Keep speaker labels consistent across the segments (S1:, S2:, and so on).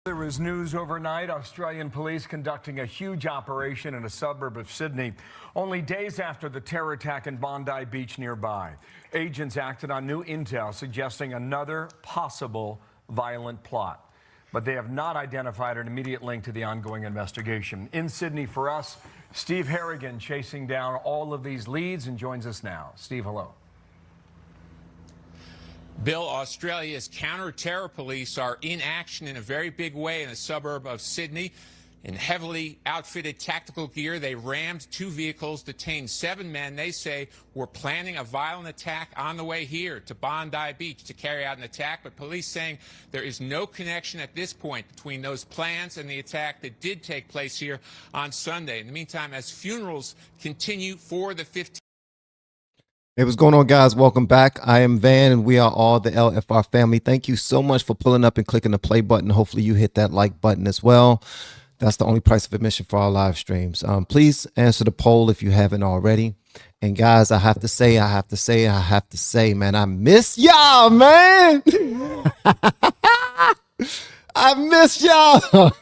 S1: There was news overnight. Australian police conducting a huge operation in a suburb of Sydney, only days after the terror attack in Bondi Beach nearby. Agents acted on new intel suggesting another possible violent plot, but they have not identified an immediate link to the ongoing investigation. In Sydney for us, Steve Harrigan chasing down all of these leads and joins us now. Steve, hello.
S2: Bill, Australia's counter-terror police are in action in a very big way in a suburb of Sydney. In heavily outfitted tactical gear, they rammed two vehicles, detained 7 men they say were planning a violent attack on the way here to Bondi Beach to carry out an attack. But police saying there is no connection at this point between those plans and the attack that did take place here on Sunday. In the meantime, as funerals continue for the 15th.
S3: Hey, what's going on, guys? Welcome back. I am Van, and we are all the LFR family. Thank you so much for pulling up and clicking the play button. Hopefully you hit that like button as well. That's the only price of admission for our live streams. Please answer the poll if you haven't already. And guys, I have to say, man, I miss y'all, man. I miss y'all.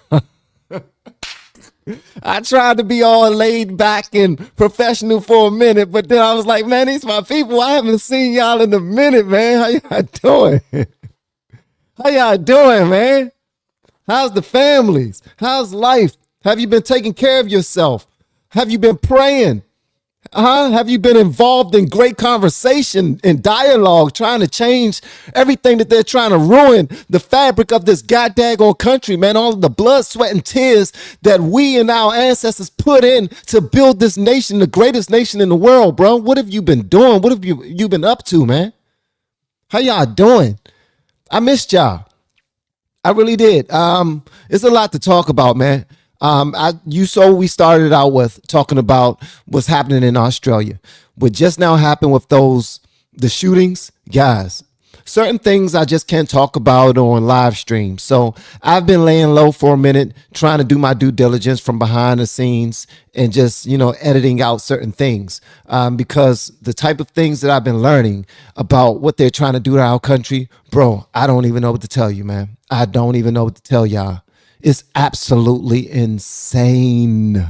S3: I tried to be all laid back and professional for a minute, but then I was like, man, these my people. I haven't seen y'all in a minute, man. How y'all doing? How y'all doing, man? How's the families? How's life? Have you been taking care of yourself? Have you been praying? Have you been involved in great conversation and dialogue, trying to change everything that they're trying to ruin the fabric of this goddamn country, man? All of the blood, sweat, and tears that we and our ancestors put in to build this nation, the greatest nation in the world, bro. What have you been doing? What have you been up to, man? How y'all doing? I missed y'all. I really did. It's a lot to talk about, man. We started out with talking about what's happening in Australia. What just now happened with the shootings, guys, certain things I just can't talk about on live stream. So I've been laying low for a minute, trying to do my due diligence from behind the scenes and just, editing out certain things, because the type of things that I've been learning about what they're trying to do to our country, bro, I don't even know what to tell you, man. I don't even know what to tell y'all. It's absolutely insane.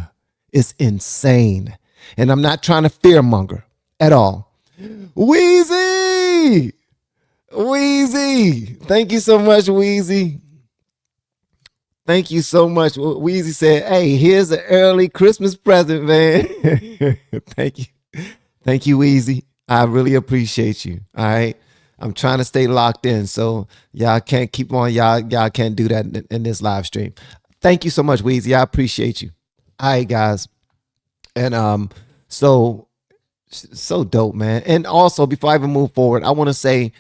S3: It's insane. And I'm not trying to fearmonger at all. Wheezy! Thank you so much, Wheezy. Thank you so much. Wheezy said, hey, here's an early Christmas present, man. Thank you, Wheezy. I really appreciate you. All right. I'm trying to stay locked in, so y'all can't keep on. Y'all can't do that in this live stream. Thank you so much, Weezy. I appreciate you. All right, guys. And so dope, man. And also, before I even move forward, I want to say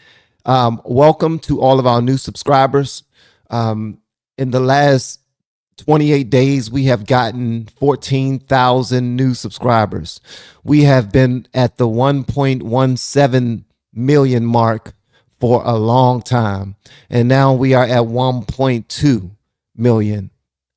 S3: welcome to all of our new subscribers. In the last 28 days, we have gotten 14,000 new subscribers. We have been at the 1.17 million mark for a long time, and now we are at 1.2 million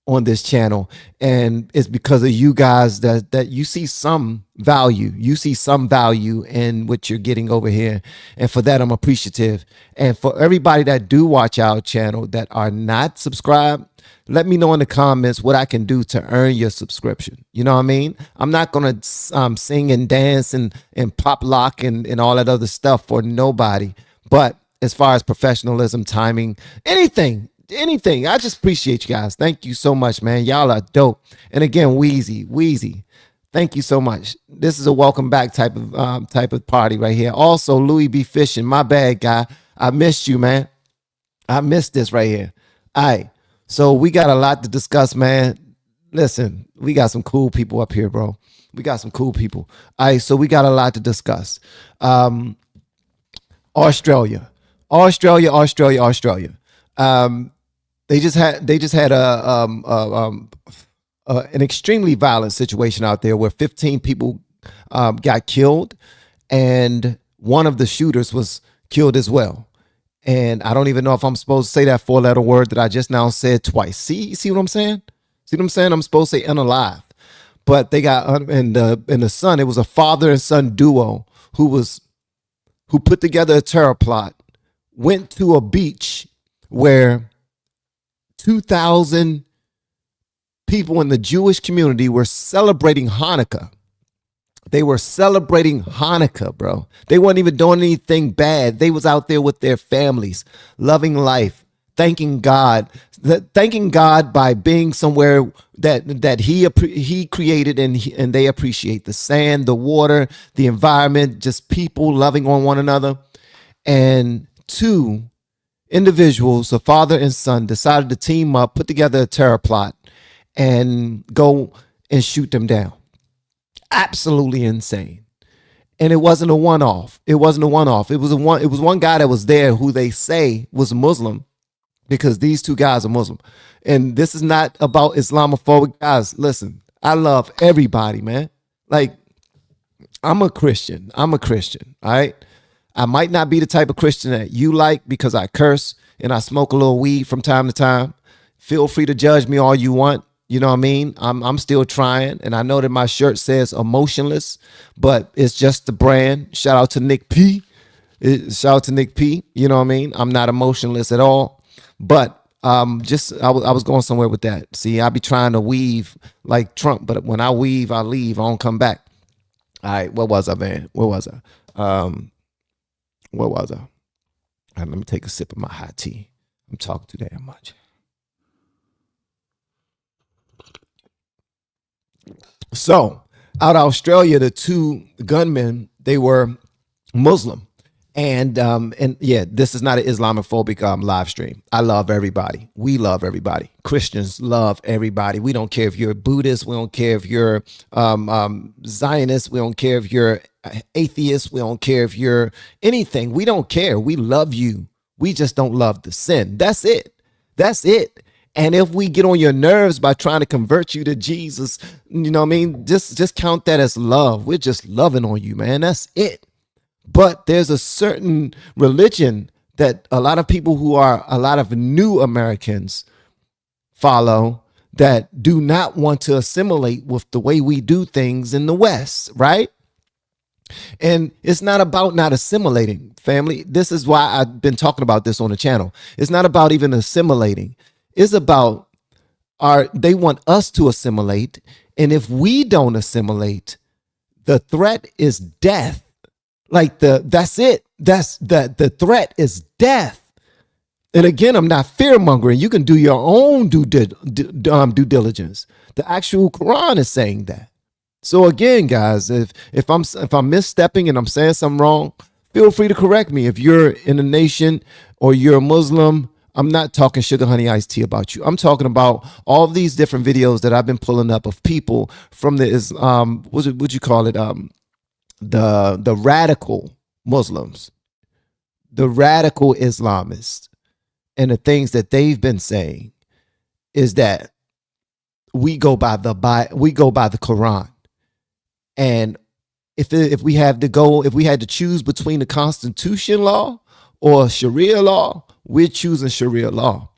S3: on this channel, and it's because of you guys that you see some value. You see some value in what you're getting over here, and for that I'm appreciative. And for everybody that do watch our channel that are not subscribed, let me know in the comments what I can do to earn your subscription. You know what I mean? I'm not going to sing and dance and pop lock and all that other stuff for nobody. But as far as professionalism, timing, anything, I just appreciate you guys. Thank you so much, man. Y'all are dope. And again, Wheezy, thank you so much. This is a welcome back type of party right here. Also, Louis B. Fishing, my bad, guy. I missed you, man. I missed this right here. All right. So we got a lot to discuss, man. Listen, we got some cool people up here, bro. We got some cool people. All right, so we got a lot to discuss. Australia. They just had an extremely violent situation out there where 15 people got killed, and one of the shooters was killed as well. And I don't even know if I'm supposed to say that 4-letter word that I just now said twice. See what I'm saying? I'm supposed to say unalive. But they got in the son, it was a father and son duo who put together a terror plot, went to a beach where 2,000 people in the Jewish community were celebrating Hanukkah. They were celebrating Hanukkah, bro. They weren't even doing anything bad. They was out there with their families, loving life, thanking God by being somewhere that he created, and they appreciate the sand, the water, the environment, just people loving on one another. And two individuals, a father and son, decided to team up, put together a terror plot, and go and shoot them down. Absolutely insane. And it wasn't a one-off. It wasn't a one-off. It was one guy that was there who they say was Muslim, because these two guys are Muslim. And this is not about Islamophobic guys. Listen, I love everybody, man. Like, I'm a Christian. All right? I might not be the type of Christian that you like, because I curse and I smoke a little weed from time to time. Feel free to judge me all you want. You know what I mean? I'm still trying, and I know that my shirt says emotionless, but it's just the brand. Shout out to Nick P. Shout out to Nick P. You know what I mean? I'm not emotionless at all, but I was going somewhere with that. See, I be trying to weave like Trump, but when I weave, I leave. I don't come back. All right, what was I, man? Where was I? All right, let me take a sip of my hot tea. I'm talking too damn much. So, out of Australia, the two gunmen, they were Muslim. And yeah, this is not an Islamophobic live stream. I love everybody. We love everybody. Christians love everybody. We don't care if you're Buddhist. We don't care if you're Zionist. We don't care if you're atheist. We don't care if you're anything. We don't care. We love you. We just don't love the sin. That's it. That's it. And if we get on your nerves by trying to convert you to Jesus, you know what I mean? Just count that as love. We're just loving on you, man. That's it. But there's a certain religion that a lot of people who are a lot of new Americans follow that do not want to assimilate with the way we do things in the West, right? And it's not about not assimilating, family. This is why I've been talking about this on the channel. It's not about even assimilating. It's about they want us to assimilate. And if we don't assimilate, the threat is death. Like that's it. The threat is death. And again, I'm not fear mongering. You can do your own due diligence. The actual Quran is saying that. So again, guys, if I'm misstepping and I'm saying something wrong, feel free to correct me. If you're in a nation or you're a Muslim, I'm not talking sugar honey iced tea about you. I'm talking about all these different videos that I've been pulling up of people from the what'd you call it? The radical Muslims, the radical Islamists, and the things that they've been saying is that we go by the Quran. And if we had to choose between the Constitution law or Sharia law, we're choosing Sharia law.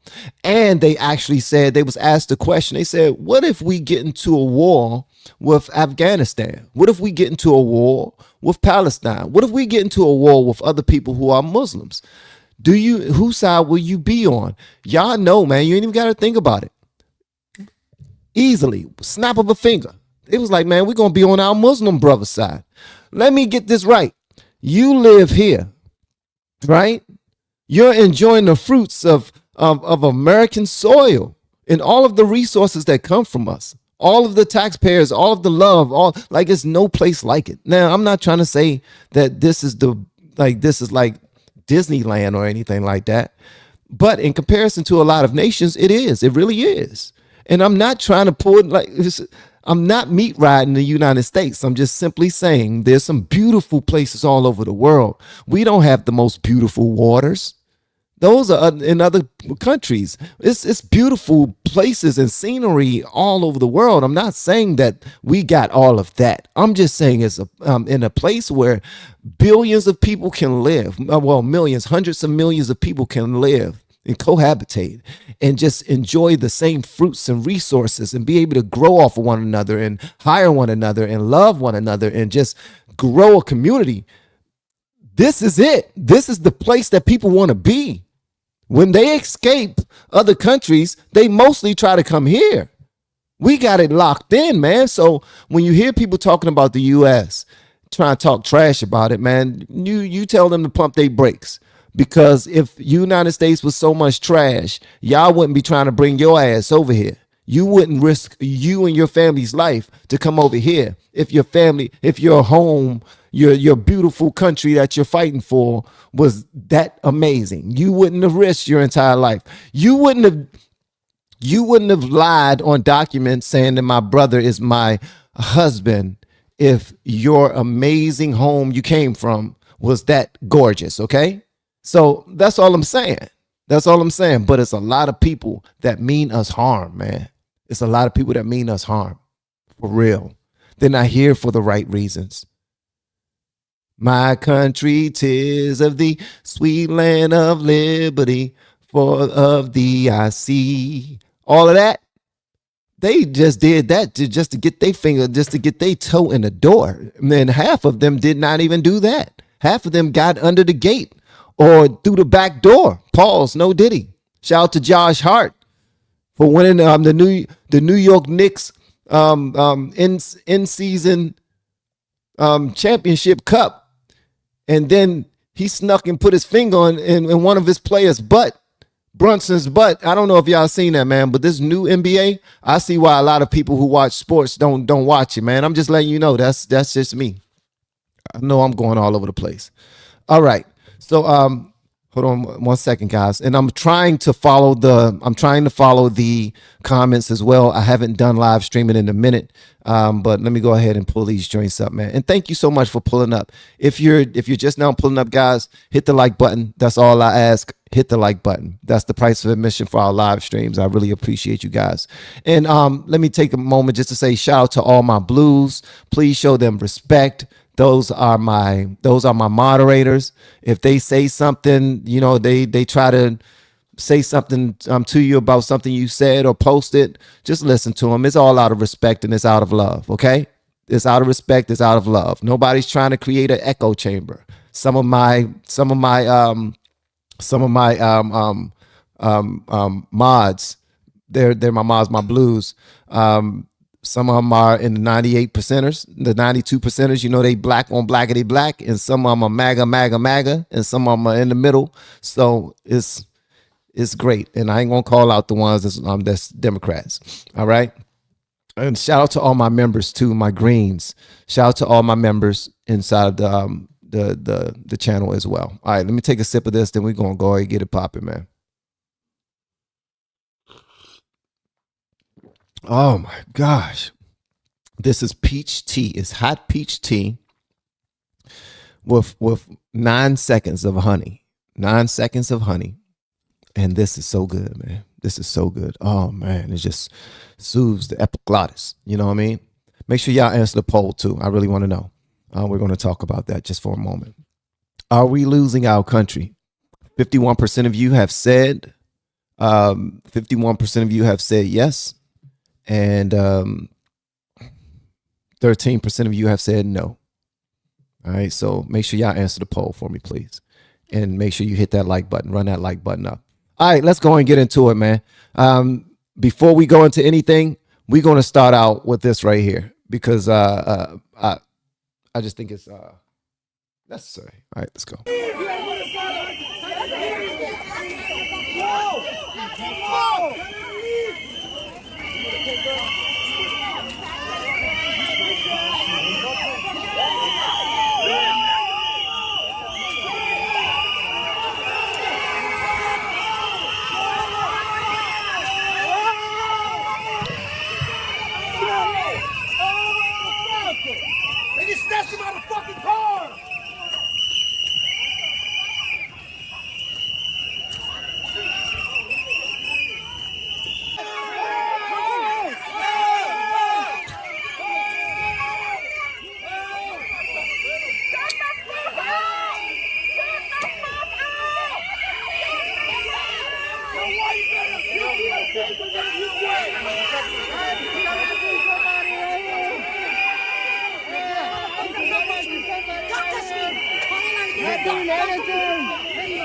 S3: And they actually said, they was asked the question, they said, what if we get into a war with Afghanistan? What if we get into a war with Palestine? What if we get into a war with other people who are Muslims? Whose side will you be on? Y'all know, man, you ain't even got to think about it. Easily, snap of a finger. It was like, man, we're going to be on our Muslim brother's side. Let me get this right. You live here, right? You're enjoying the fruits of American soil and all of the resources that come from us, all of the taxpayers, all of the love, like it's no place like it. Now, I'm not trying to say that this is like Disneyland or anything like that, but in comparison to a lot of nations, it is. It really is. And I'm not trying to pull it like I'm not meat riding the United States. I'm just simply saying there's some beautiful places all over the world. We don't have the most beautiful waters. Those are in other countries. It's beautiful places and scenery all over the world. I'm not saying that we got all of that. I'm just saying it's in a place where billions of people can live. Well, millions, hundreds of millions of people can live and cohabitate and just enjoy the same fruits and resources and be able to grow off of one another and hire one another and love one another and just grow a community. This is it. This is the place that people want to be. When they escape other countries, they mostly try to come here. We got it locked in, man. So when you hear people talking about the U.S., trying to talk trash about it, man, you tell them to pump their brakes. Because if United States was so much trash, y'all wouldn't be trying to bring your ass over here. You wouldn't risk you and your family's life to come over here if your family, if your home, your beautiful country that you're fighting for was that amazing. You wouldn't have risked your entire life. You wouldn't have lied on documents saying that my brother is my husband if your amazing home you came from was that gorgeous, okay? So that's all I'm saying. That's all I'm saying. But it's a lot of people that mean us harm, man. It's a lot of people that mean us harm. For real. They're not here for the right reasons. My country, 'tis of thee, sweet land of liberty, for of thee I see. All of that. They just did that just to get their finger, just to get their toe in the door. And then half of them did not even do that. Half of them got under the gate or through the back door. Pause, no diddy. Shout out to Josh Hart for winning the New York Knicks in season championship cup. And then he snuck and put his finger in one of his players' butt. Brunson's butt. I don't know if y'all seen that, man, but this new NBA, I see why a lot of people who watch sports don't watch it, man. I'm just letting you know that's just me. I know I'm going all over the place. All right. So hold on 1 second, guys. And I'm trying to follow the comments as well. I haven't done live streaming in a minute. But let me go ahead and pull these joints up, man. And thank you so much for pulling up. If you're just now pulling up, guys, hit the like button. That's all I ask. Hit the like button. That's the price of admission for our live streams. I really appreciate you guys. And let me take a moment just to say shout out to all my blues. Please show them respect. Those are my moderators. If they say something, they try to say something to you about something you said or posted, just listen to them. It's all out of respect and it's out of love. Okay, it's out of respect. It's out of love. Nobody's trying to create an echo chamber. Some of my mods, they're my mods, my blues. Some of them are in the 98 percenters, the 92 percenters. They black on blackity black, and some of them are MAGA, and some of them are in the middle. So it's great, and I ain't gonna call out the ones that's Democrats. All right, and shout out to all my members too, my greens. Shout out to all my members inside of the channel as well. All right, let me take a sip of this, then we're gonna go ahead and get it popping, man. Oh my gosh, this is peach tea. It's hot peach tea with 9 seconds of honey. 9 seconds of honey. And this is so good, man. This is so good. Oh, man. It just soothes the epiglottis. You know what I mean? Make sure y'all answer the poll, too. I really want to know. We're going to talk about that just for a moment. Are we losing our country? 51% of you have said, 51% of you have said yes. And 13% of you have said no. All right. So make sure y'all answer the poll for me, please. And make sure you hit that like button. Run that like button up. All right, let's go and get into it, man. Before we go into anything, we're going to start out with this right here because I just think it's necessary. All right, let's go.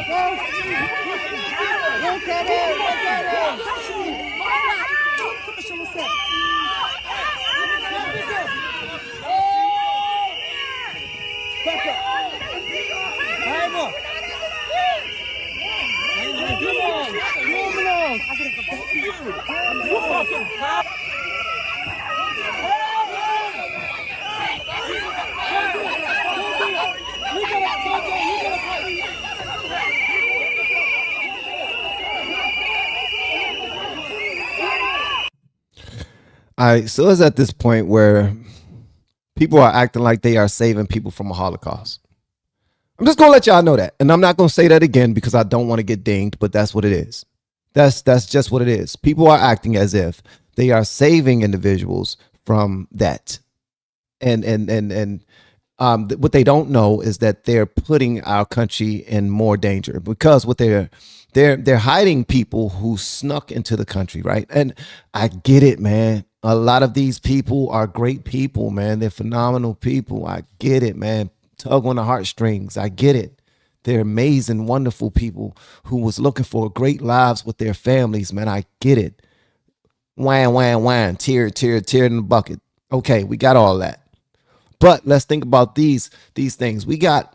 S4: Look at it. Look at it.
S3: All right, so it's at this point where people are acting like they are saving people from a Holocaust. I'm just gonna let y'all know that, and I'm not gonna say that again because I don't want to get dinged, but that's what it is. That's just what it is. People are acting as if they are saving individuals from that, and what they don't know is that they're putting our country in more danger because what they're hiding people who snuck into the country, right? And I get it, man. A lot of these people are great people, man. They're phenomenal people. I get it, man. Tug on the heartstrings. I get it. They're amazing, wonderful people who was looking for great lives with their families, man. I get it. Wham, tear in the bucket. Okay, we got all that. But let's think about these things. We got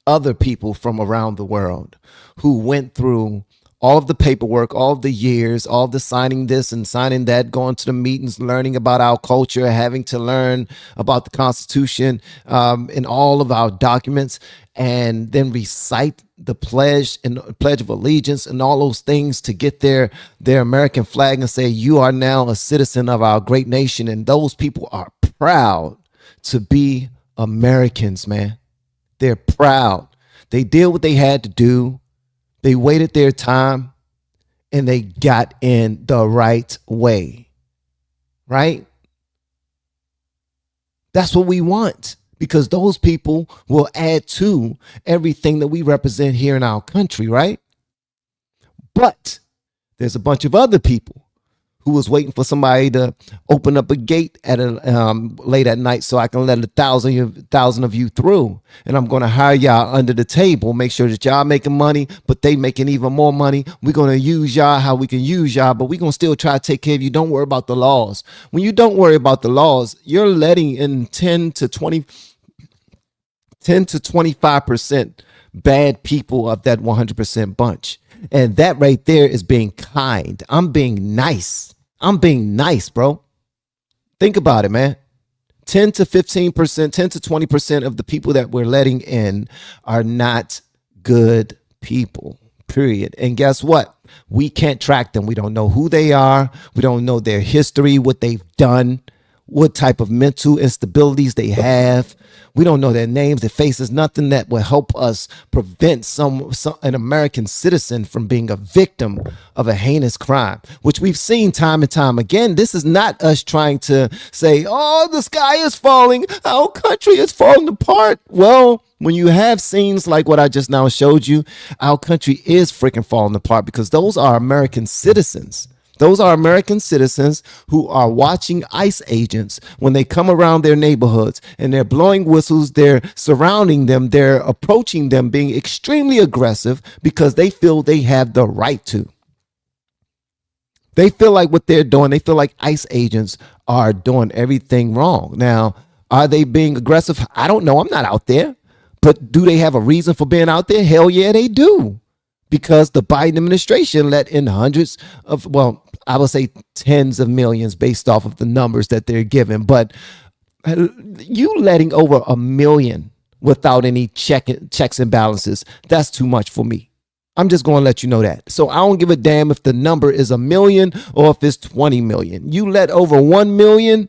S3: other people from around the world who went through all of the paperwork, all of the years, all of the signing this and signing that, going to the meetings, learning about our culture, having to learn about the Constitution and all of our documents, and then recite the pledge and Pledge of Allegiance and all those things to get their American flag and say, you are now a citizen of our great nation. And those people are proud to be Americans, man. They're proud. They did what they had to do. They waited their time and they got in the right way, right? That's what we want because those people will add to everything that we represent here in our country, right? But there's a bunch of other people who was waiting for somebody to open up a gate at late at night so I can let 1,000 of you through. And I'm going to hire y'all under the table, make sure that y'all making money, but they making even more money. We're going to use y'all how we can use y'all, but we're going to still try to take care of you. Don't worry about the laws. When you don't worry about the laws, you're letting in 10 to 25% bad people of that 100% bunch. And that right there is being kind. I'm being nice. I'm being nice, bro. Think about it, man. 10 to 15%, 10 to 20% of the people that we're letting in are not good people, period. And guess what? We can't track them. We don't know who they are. We don't know their history, what they've done, what type of mental instabilities they have. We don't know their names, their faces, nothing that will help us prevent an American citizen from being a victim of a heinous crime, which we've seen time and time again. This is not us trying to say, oh, the sky is falling, our country is falling apart. Well, when you have scenes like what I just now showed you, our country is freaking falling apart because those are American citizens. Those are American citizens who are watching ICE agents when they come around their neighborhoods and they're blowing whistles, they're surrounding them, they're approaching them, being extremely aggressive because they feel they have the right to. They feel like what they're doing, they feel like ICE agents are doing everything wrong. Now, are they being aggressive? I don't know. I'm not out there. But do they have a reason for being out there? Hell yeah, they do. Because the Biden administration let in hundreds of, well, I would say tens of millions based off of the numbers that they're given. But you letting over 1 million without any checks and balances, that's too much for me. I'm just going to let you know that. So I don't give a damn if the number is 1 million or if it's 20 million. You let over 1 million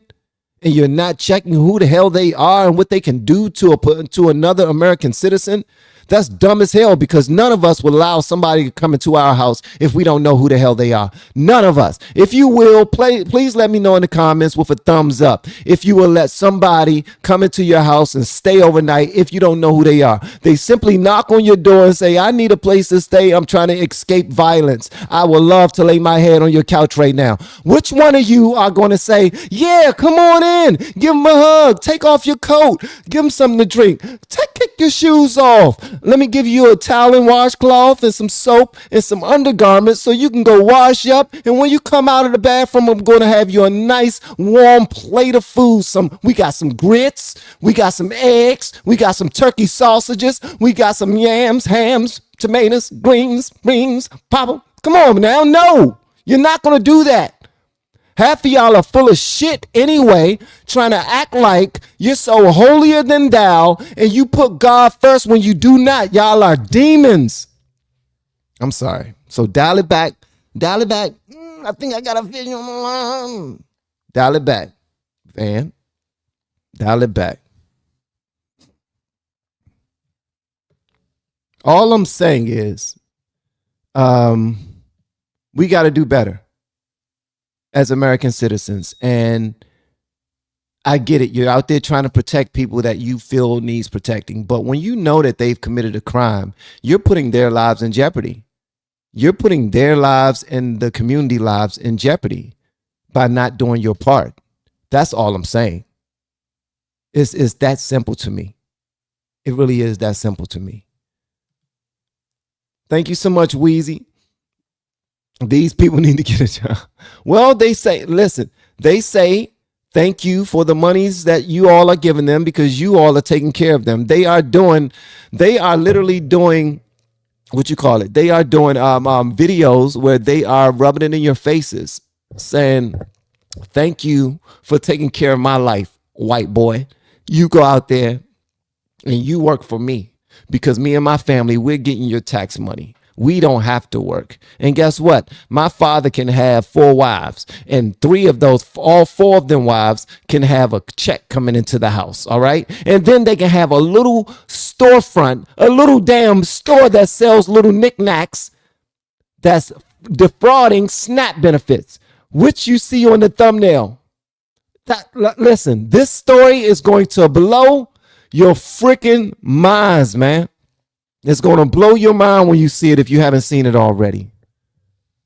S3: and you're not checking who the hell they are and what they can do to another American citizen. That's dumb as hell because none of us will allow somebody to come into our house if we don't know who the hell they are. None of us. If you will, please let me know in the comments with a thumbs up if you will let somebody come into your house and stay overnight if you don't know who they are. They simply knock on your door and say, I need a place to stay. I'm trying to escape violence. I would love to lay my head on your couch right now. Which one of you are going to say, yeah, come on in. Give them a hug. Take off your coat. Give them something to drink. Kick your shoes off. let me give you a towel and washcloth and some soap and some undergarments so you can go wash up. And when you come out of the bathroom, I'm going to have you a nice warm plate of food. We got some grits, we got some eggs, we got some turkey sausages, we got some yams, hams, tomatoes, greens, papa. Come on now. No, you're not going to do that. Half of y'all are full of shit anyway, trying to act like you're so holier than thou and you put God first when you do not. Y'all are demons. I'm sorry. So dial it back. Dial it back. I think I got a video. Dial it back. Van. Dial it back. All I'm saying is we got to do better as American citizens. And I get it. You're out there trying to protect people that you feel needs protecting. But when you know that they've committed a crime, you're putting their lives in jeopardy. You're putting their lives and the community lives in jeopardy by not doing your part. That's all I'm saying. It's that simple to me. It really is that simple to me. Thank you so much, Wheezy. These people need to get a job. Well, they say, listen, they say thank you for the monies that you all are giving them because you all are taking care of them. They are literally doing, what you call it? They are doing videos where they are rubbing it in your faces saying, thank you for taking care of my life, white boy. You go out there and you work for me because me and my family, we're getting your tax money. We don't have to work. And guess what? My father can have 4 wives, and all 4 of them wives can have a check coming into the house. All right. And then they can have a little storefront, a little damn store that sells little knickknacks that's defrauding SNAP benefits, which you see on the thumbnail. Listen, this story is going to blow your freaking minds, man. It's going to blow your mind when you see it if you haven't seen it already.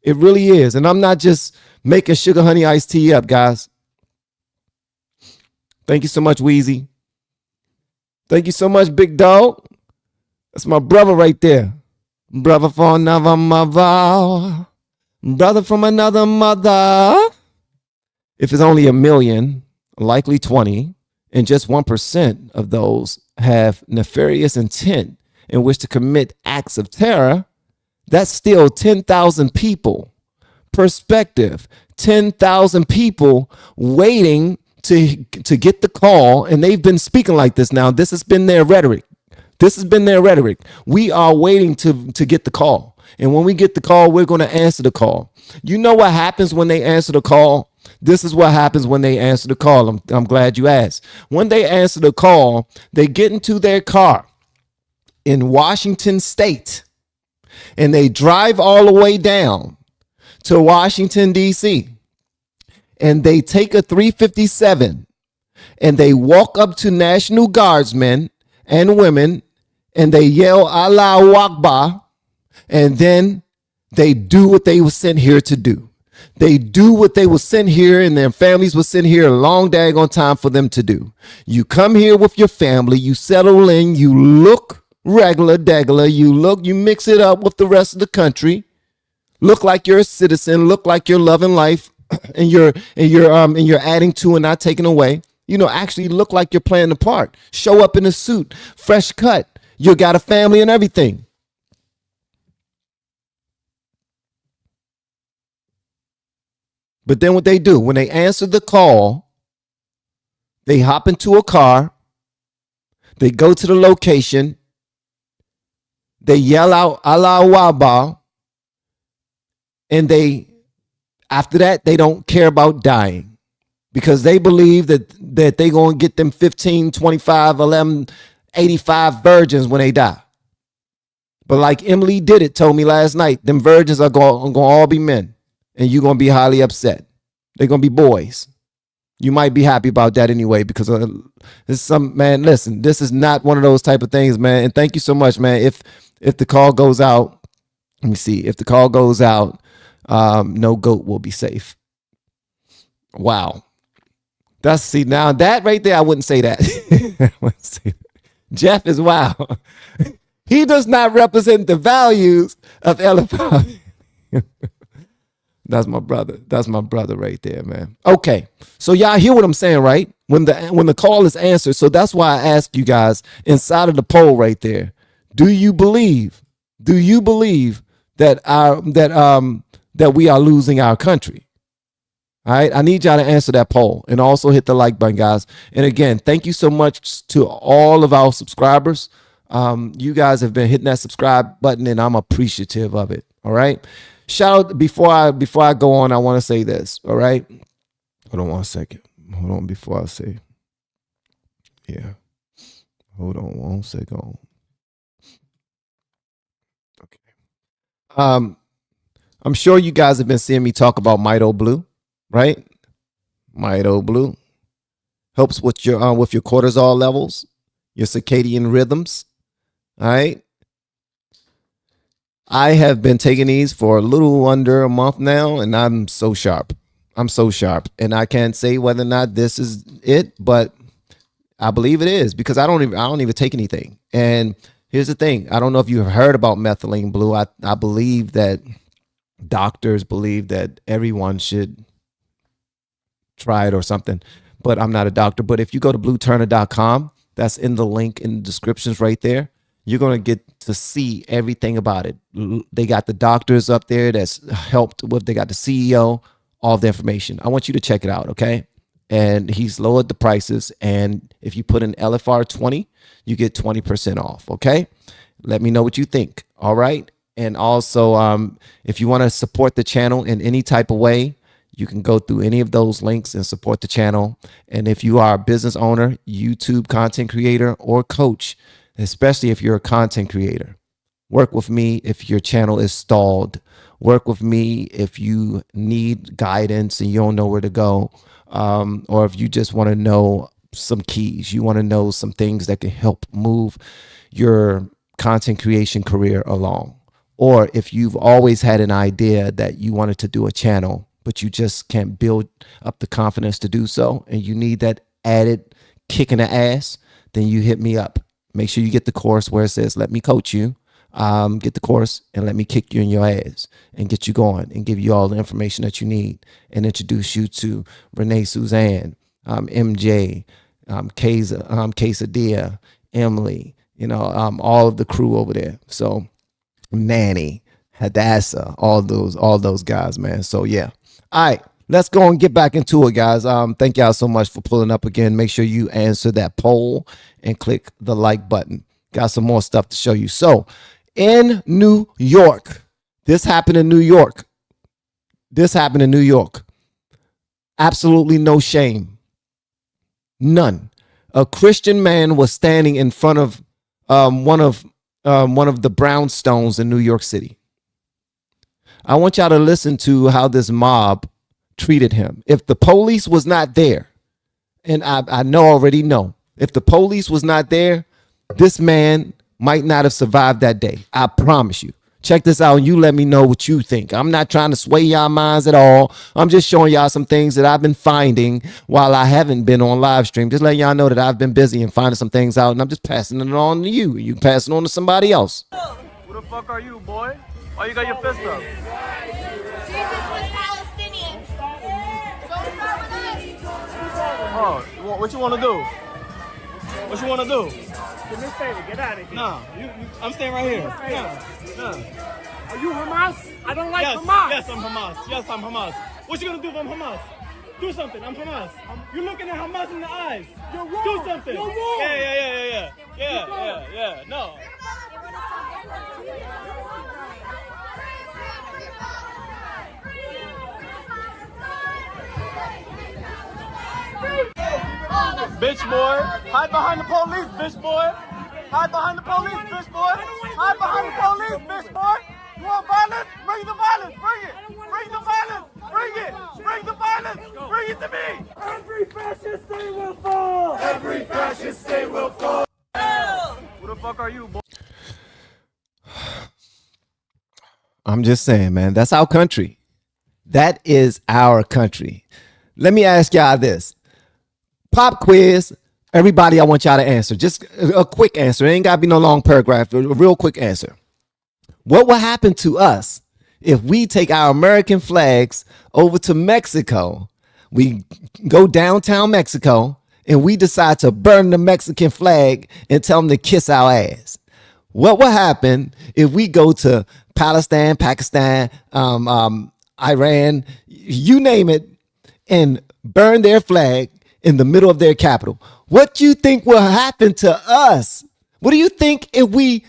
S3: It really is. And I'm not just making sugar honey iced tea up, guys. Thank you so much, Wheezy. Thank you so much, Big Dog. That's my brother right there. Brother from another mother. Brother from another mother. If it's only 1 million, likely 20, and just 1% of those have nefarious intent in which to commit acts of terror, that's still 10,000 people. Perspective, 10,000 people waiting to get the call, and they've been speaking like this now. This has been their rhetoric. We are waiting to get the call. And when we get the call, we're going to answer the call. You know what happens when they answer the call? This is what happens when they answer the call. I'm glad you asked. When they answer the call, they get into their car in Washington State, and they drive all the way down to Washington, D.C., and they take a 357, and they walk up to National Guardsmen and women, and they yell, Allahu Akbar, and then they do what they were sent here to do. They do what they were sent here and their families were sent here a long daggone time for them to do. You come here with your family, you settle in, you look regular, you mix it up with the rest of the country, look like you're a citizen, look like you're loving life, and you're adding to and not taking away. Actually look like you're playing the part. Show up in a suit, fresh cut. You got a family and everything. But then what they do, when they answer the call, they hop into a car, they go to the location, they yell out Allahu Akbar, and after that, they don't care about dying because they believe that they're going to get them 15, 25, 11, 85 virgins when they die. But like Emily did it, told me last night, them virgins are going to all be men, and you're going to be highly upset. They're going to be boys. You might be happy about that anyway because man, listen, this is not one of those type of things, man. And thank you so much, man. If the call goes out, let me see. If the call goes out, no goat will be safe. Wow. Now that right there, I wouldn't say that. Jeff is wow. He does not represent the values of LFR. That's my brother. That's my brother right there, man. Okay. So y'all hear what I'm saying, right? When the call is answered. So that's why I ask you guys inside of the poll right there. Do you believe that that we are losing our country? All right. I need y'all to answer that poll and also hit the like button, guys. And again, thank you so much to all of our subscribers. You guys have been hitting that subscribe button and I'm appreciative of it. All right. Shout out before I go on, I want to say this. All right. Hold on 1 second. Hold on before I say. Yeah. Hold on 1 second. Okay. I'm sure you guys have been seeing me talk about Mito Blue, right? Mito Blue helps with your cortisol levels, your circadian rhythms. All right. I have been taking these for a little under a month now, and I'm so sharp. And I can't say whether or not this is it, but I believe it is because I don't even take anything. And here's the thing. I don't know if you've heard about methylene blue. I believe that doctors believe that everyone should try it or something, but I'm not a doctor. But if you go to blueturner.com, that's in the link in the descriptions right there. You're going to get to see everything about it. They got the doctors up there that's helped with, they got the CEO, all the information. I want you to check it out, okay? And he's lowered the prices. And if you put in LFR 20, you get 20% off, okay? Let me know what you think, all right? And also, if you want to support the channel in any type of way, you can go through any of those links and support the channel. And if you are a business owner, YouTube content creator, or coach, especially if you're a content creator, work with me if your channel is stalled. Work with me if you need guidance and you don't know where to go, or if you just want to know some keys, you want to know some things that can help move your content creation career along. Or if you've always had an idea that you wanted to do a channel, but you just can't build up the confidence to do so, and you need that added kick in the ass, then you hit me up. Make sure you get the course where it says, let me coach you. Get the course and let me kick you in your ass and get you going and give you all the information that you need and introduce you to Renee Suzanne, MJ, Quesadilla, Emily, all of the crew over there. So Manny, Hadassah, all those guys, man. So yeah. All right. Let's go and get back into it, guys. Thank y'all so much for pulling up again. Make sure you answer that poll and click the like button. Got some more stuff to show you. So in New York, this happened in New York. Absolutely no shame. None. A Christian man was standing in front of one of the brownstones in New York City. I want y'all to listen to how this mob treated him. If the police was not there, and I already know, if the police was not there, this man might not have survived that day. I promise you. Check this out and you let me know what you think. I'm not trying to sway y'all minds at all. I'm just showing y'all some things that I've been finding while I haven't been on live stream. Just letting y'all know that I've been busy and finding some things out, and I'm just passing it on to you. You pass it on to somebody else.
S5: Who the fuck are you, boy? Why you got your fist up? Oh, what you want to do? What you want to do?
S6: Do me a favor, get out of here.
S5: Nah, I'm staying right here. Nah.
S6: Are you Hamas? I don't like
S5: Yes,
S6: Hamas.
S5: yes, I'm Hamas. Yes, I'm Hamas. What you gonna do if I'm Hamas? Do something. I'm Hamas. You're looking at Hamas in the eyes.
S6: You're wrong.
S5: Do something.
S6: You're wrong.
S5: Yeah. No. Bitch boy, hide behind the police, bitch boy. Hide behind the police, bitch boy. Hide behind the police, bitch boy. You want violence? Bring the violence. Bring it. Bring the violence. Bring it. Bring the violence. Bring it to me.
S6: Every fascist state will fall.
S5: Every fascist state will fall. Who the fuck are you, boy?
S3: I'm just saying, man, that's our country. That is our country. Let me ask y'all this. Pop quiz. Everybody, I want y'all to answer. Just a quick answer. It ain't got to be no long paragraph. A real quick answer. What will happen to us if we take our American flags over to Mexico? We go downtown Mexico and we decide to burn the Mexican flag and tell them to kiss our ass. What will happen if we go to Palestine, Pakistan, Iran, you name it, and burn their flag in the middle of their capital? What do you think will happen to us? What do you think if we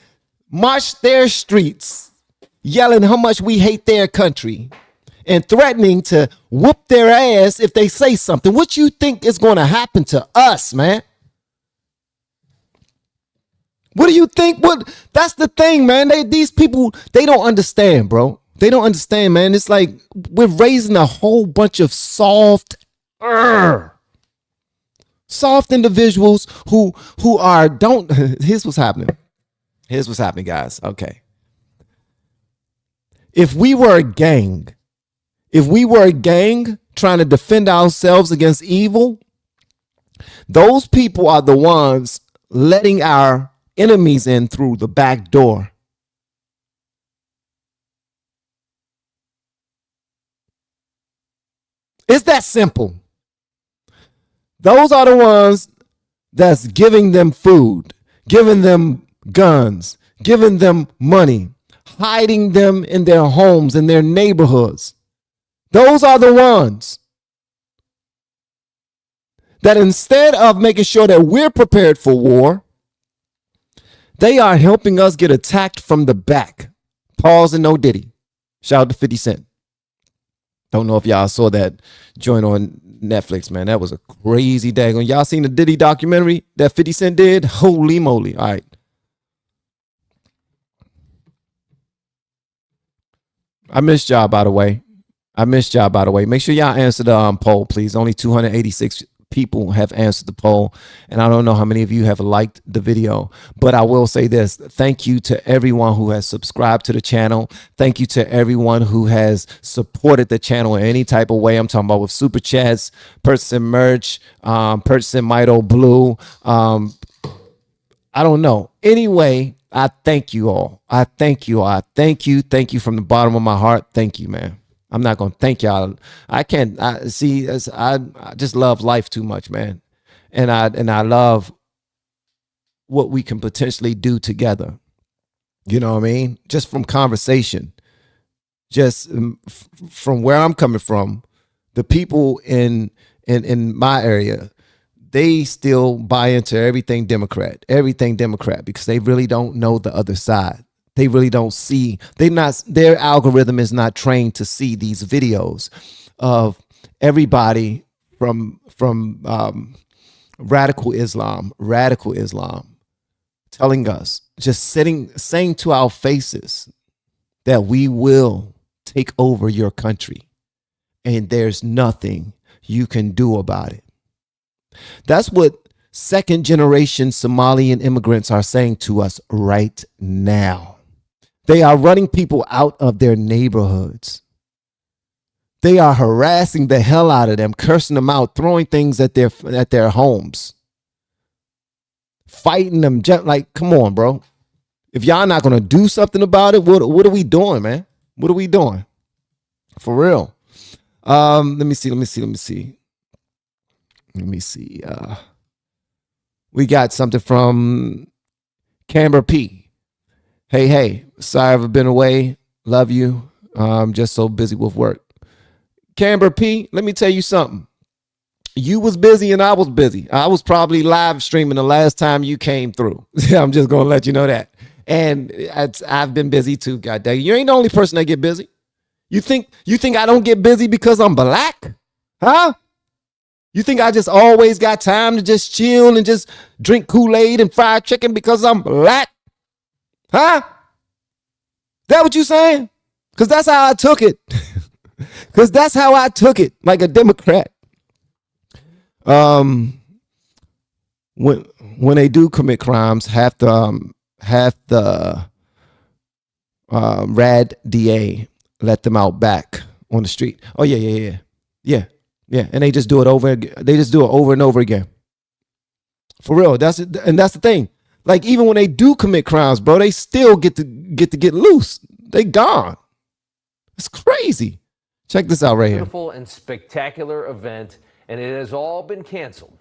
S3: march their streets yelling how much we hate their country and threatening to whoop their ass if they say something? What you think is going to happen to us, man? What do you think? That's the thing, man. These people, they don't understand, bro. They don't understand, man. It's like we're raising a whole bunch of soft individuals who are don't. Here's what's happening. Here's what's happening, guys. Okay. If we were a gang trying to defend ourselves against evil, those people are the ones letting our enemies in through the back door. It's that simple. Those are the ones that's giving them food, giving them guns, giving them money, hiding them in their homes, in their neighborhoods. Those are the ones that instead of making sure that we're prepared for war, they are helping us get attacked from the back. Pause and no Diddy. Shout out to 50 Cent. Don't know if y'all saw that joint on Netflix, man. That was a crazy daggone. Y'all seen the Diddy documentary that 50 Cent did? Holy moly. All right. I missed y'all, by the way. Make sure y'all answer the poll, please. Only 286 people have answered the poll, and I don't know how many of you have liked the video, but I will say this: thank you to everyone who has subscribed to the channel. Thank you to everyone who has supported the channel in any type of way. I'm talking about with super chats, purchasing merch, purchasing Mito Blue. I don't know. Anyway, I thank you all. I thank you from the bottom of my heart. Thank you, man. I'm not going to thank y'all. I just love life too much, man. And I love what we can potentially do together. You know what I mean? Just from conversation, just from where I'm coming from, the people in my area, they still buy into everything Democrat, because they really don't know the other side. They really don't see, their algorithm is not trained to see these videos of everybody from radical Islam, telling us, just saying to our faces that we will take over your country and there's nothing you can do about it. That's what second generation Somalian immigrants are saying to us right now. They are running people out of their neighborhoods. They are harassing the hell out of them, cursing them out, throwing things at their homes, fighting them. Like, come on, bro. If y'all not going to do something about it, what are we doing, man? What are we doing? For real. Let me see. We got something from Canberra P. Hey, sorry I've been away. Love you. I'm just so busy with work. Canberra P, let me tell you something. You was busy and I was busy. I was probably live streaming the last time you came through. I'm just going to let you know that. And I've been busy too, goddamn. You ain't the only person that get busy. You think I don't get busy because I'm black? Huh? You think I just always got time to just chill and just drink Kool-Aid and fried chicken because I'm black? Huh? That what you saying? Because that's how I took it. Like a Democrat. When they do commit crimes, have the rad DA let them out back on the street. Oh yeah. And they just do it over. They just do it over and over again. For real. That's the thing. Like, even when they do commit crimes, bro, they still get loose. They gone. It's crazy. Check this out right here.
S7: Beautiful and spectacular event, and it has all been canceled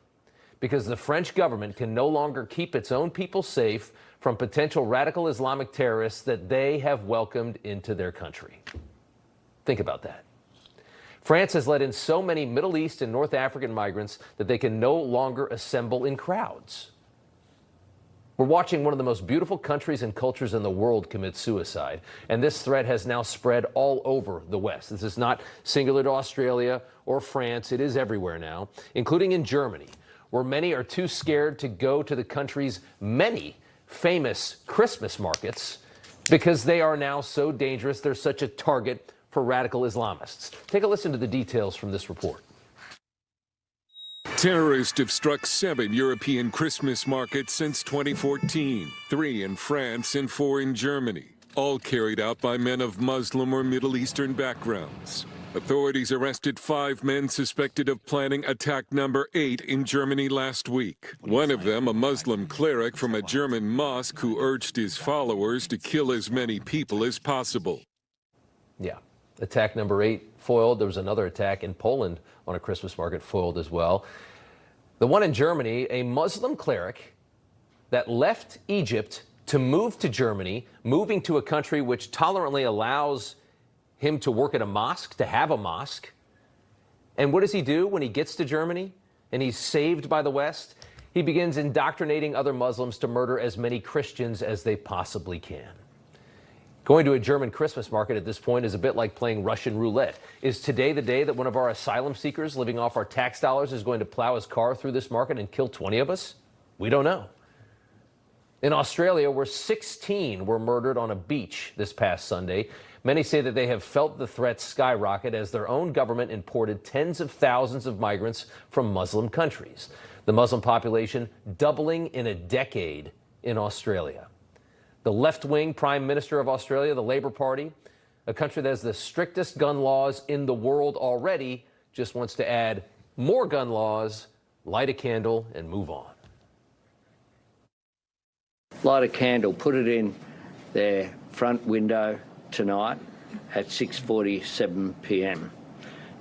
S7: because the French government can no longer keep its own people safe from potential radical Islamic terrorists that they have welcomed into their country. Think about that. France has let in so many Middle East and North African migrants that they can no longer assemble in crowds. We're watching one of the most beautiful countries and cultures in the world commit suicide, and this threat has now spread all over the West. This is not singular to Australia or France. It is everywhere now, including in Germany, where many are too scared to go to the country's many famous Christmas markets because they are now so dangerous. They're such a target for radical Islamists. Take a listen to the details from this report.
S8: Terrorists have struck 7 European Christmas markets since 2014, 3 in France and 4 in Germany, all carried out by men of Muslim or Middle Eastern backgrounds. Authorities arrested 5 men suspected of planning attack number 8 in Germany last week. One of them, a Muslim cleric from a German mosque who urged his followers to kill as many people as possible.
S7: Yeah, attack number 8 foiled. There was another attack in Poland on a Christmas market, foiled as well. The one in Germany, a Muslim cleric that left Egypt to move to Germany, moving to a country which tolerantly allows him to work at a mosque, to have a mosque. And what does he do when he gets to Germany and he's saved by the West? He begins indoctrinating other Muslims to murder as many Christians as they possibly can. Going to a German Christmas market at this point is a bit like playing Russian roulette. Is today the day that one of our asylum seekers living off our tax dollars is going to plow his car through this market and kill 20 of us? We don't know. In Australia, where 16 were murdered on a beach this past Sunday, many say that they have felt the threat skyrocket as their own government imported tens of thousands of migrants from Muslim countries. The Muslim population doubling in a decade in Australia. The left-wing Prime Minister of Australia, the Labor Party, a country that has the strictest gun laws in the world already, just wants to add more gun laws, light a candle, and move on.
S9: Light a candle, put it in their front window tonight at 6:47 p.m.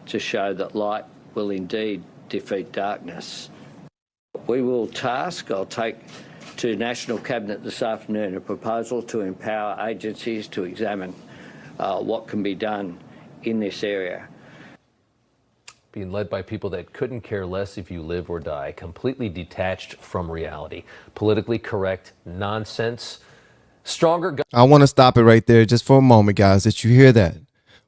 S9: to show that light will indeed defeat darkness. We will I'll take to National Cabinet this afternoon a proposal to empower agencies to examine what can be done in this area.
S7: Being led by people that couldn't care less if you live or die, completely detached from reality, politically correct nonsense, stronger.
S3: I want to stop it right there just for a moment, guys. Did you hear that?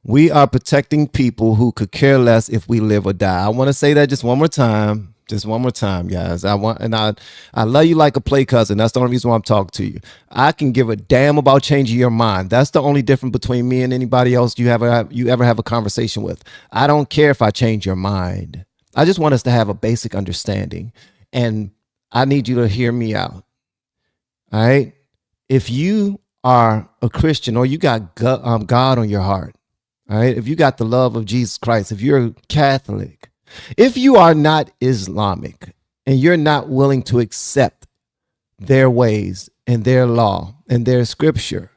S3: We are protecting people who could care less if we live or die. I want to say that just one more time. Just one more time, guys. I love you like a play cousin. That's the only reason why I'm talking to you. I can give a damn about changing your mind. That's the only difference between me and anybody else you ever have a conversation with. I don't care if I change your mind. I just want us to have a basic understanding. And I need you to hear me out. All right? If you are a Christian or you got God on your heart, all right? If you got the love of Jesus Christ, if you're a Catholic, if you are not Islamic and you're not willing to accept their ways and their law and their scripture,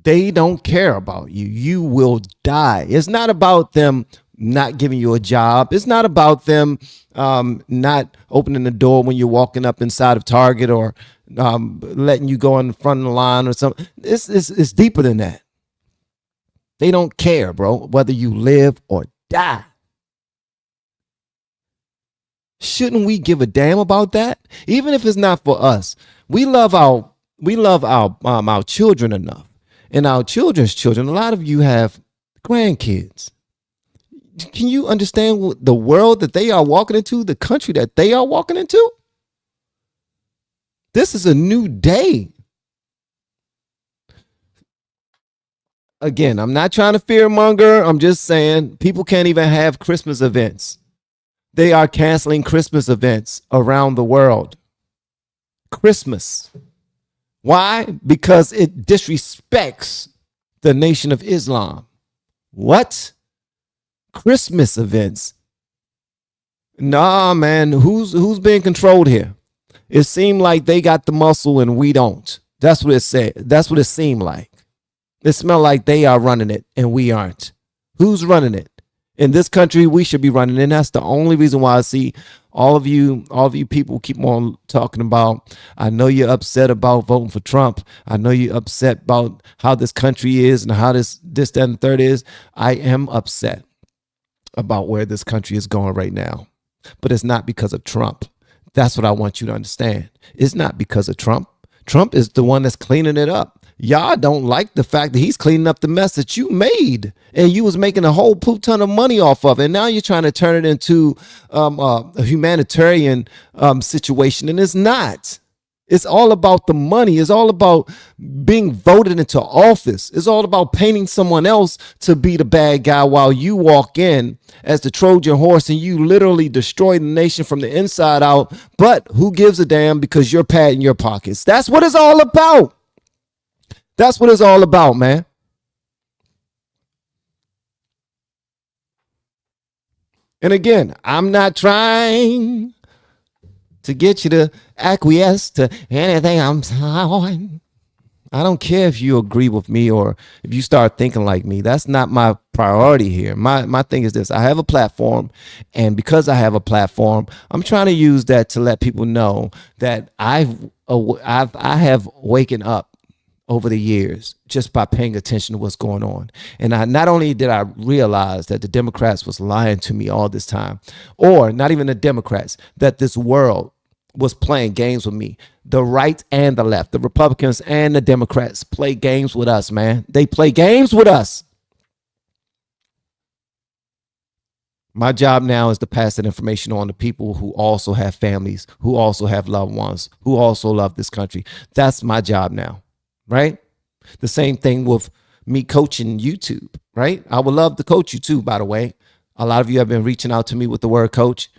S3: they don't care about you. You will die. It's not about them not giving you a job. It's not about them not opening the door when you're walking up inside of Target or letting you go in the front of the line or something. It's deeper than that. They don't care, bro, whether you live or die. Shouldn't we give a damn about that? Even if it's not for us. We love our children enough, and our children's children. A lot of you have grandkids. Can you understand the world that they are walking into, the country that they are walking into? This is a new day. Again, I'm not trying to fearmonger. I'm just saying people can't even have Christmas events. They are canceling Christmas events around the world. Christmas. Why? Because it disrespects the Nation of Islam. What? Christmas events? Nah, man. Who's being controlled here? It seemed like they got the muscle and we don't. That's what it said. That's what it seemed like. It smelled like they are running it and we aren't. Who's running it? In this country, we should be running. And that's the only reason why I see all of you people keep on talking about, I know you're upset about voting for Trump. I know you're upset about how this country is and how this, that, and the third is. I am upset about where this country is going right now. But it's not because of Trump. That's what I want you to understand. It's not because of Trump. Trump is the one that's cleaning it up. Y'all don't like the fact that he's cleaning up the mess that you made and you was making a whole poop ton of money off of it. And now you're trying to turn it into a humanitarian situation. And it's not. It's all about the money. It's all about being voted into office. It's all about painting someone else to be the bad guy while you walk in as the Trojan horse and you literally destroy the nation from the inside out. But who gives a damn because you're patting your pockets? That's what it's all about. That's what it's all about, man. And again, I'm not trying to get you to acquiesce to anything I'm saying. I don't care if you agree with me or if you start thinking like me. That's not my priority here. My thing is this. I have a platform, and because I have a platform, I'm trying to use that to let people know that I have waken up over the years just by paying attention to what's going on. And not only did I realize that the Democrats was lying to me all this time, or not even the Democrats, that this world was playing games with me. The right and the left, the Republicans and the Democrats play games with us, man. They play games with us. My job now is to pass that information on to people who also have families, who also have loved ones, who also love this country. That's my job now. Right? The same thing with me coaching YouTube, right? I would love to coach you too, by the way. A lot of you have been reaching out to me with the word coach.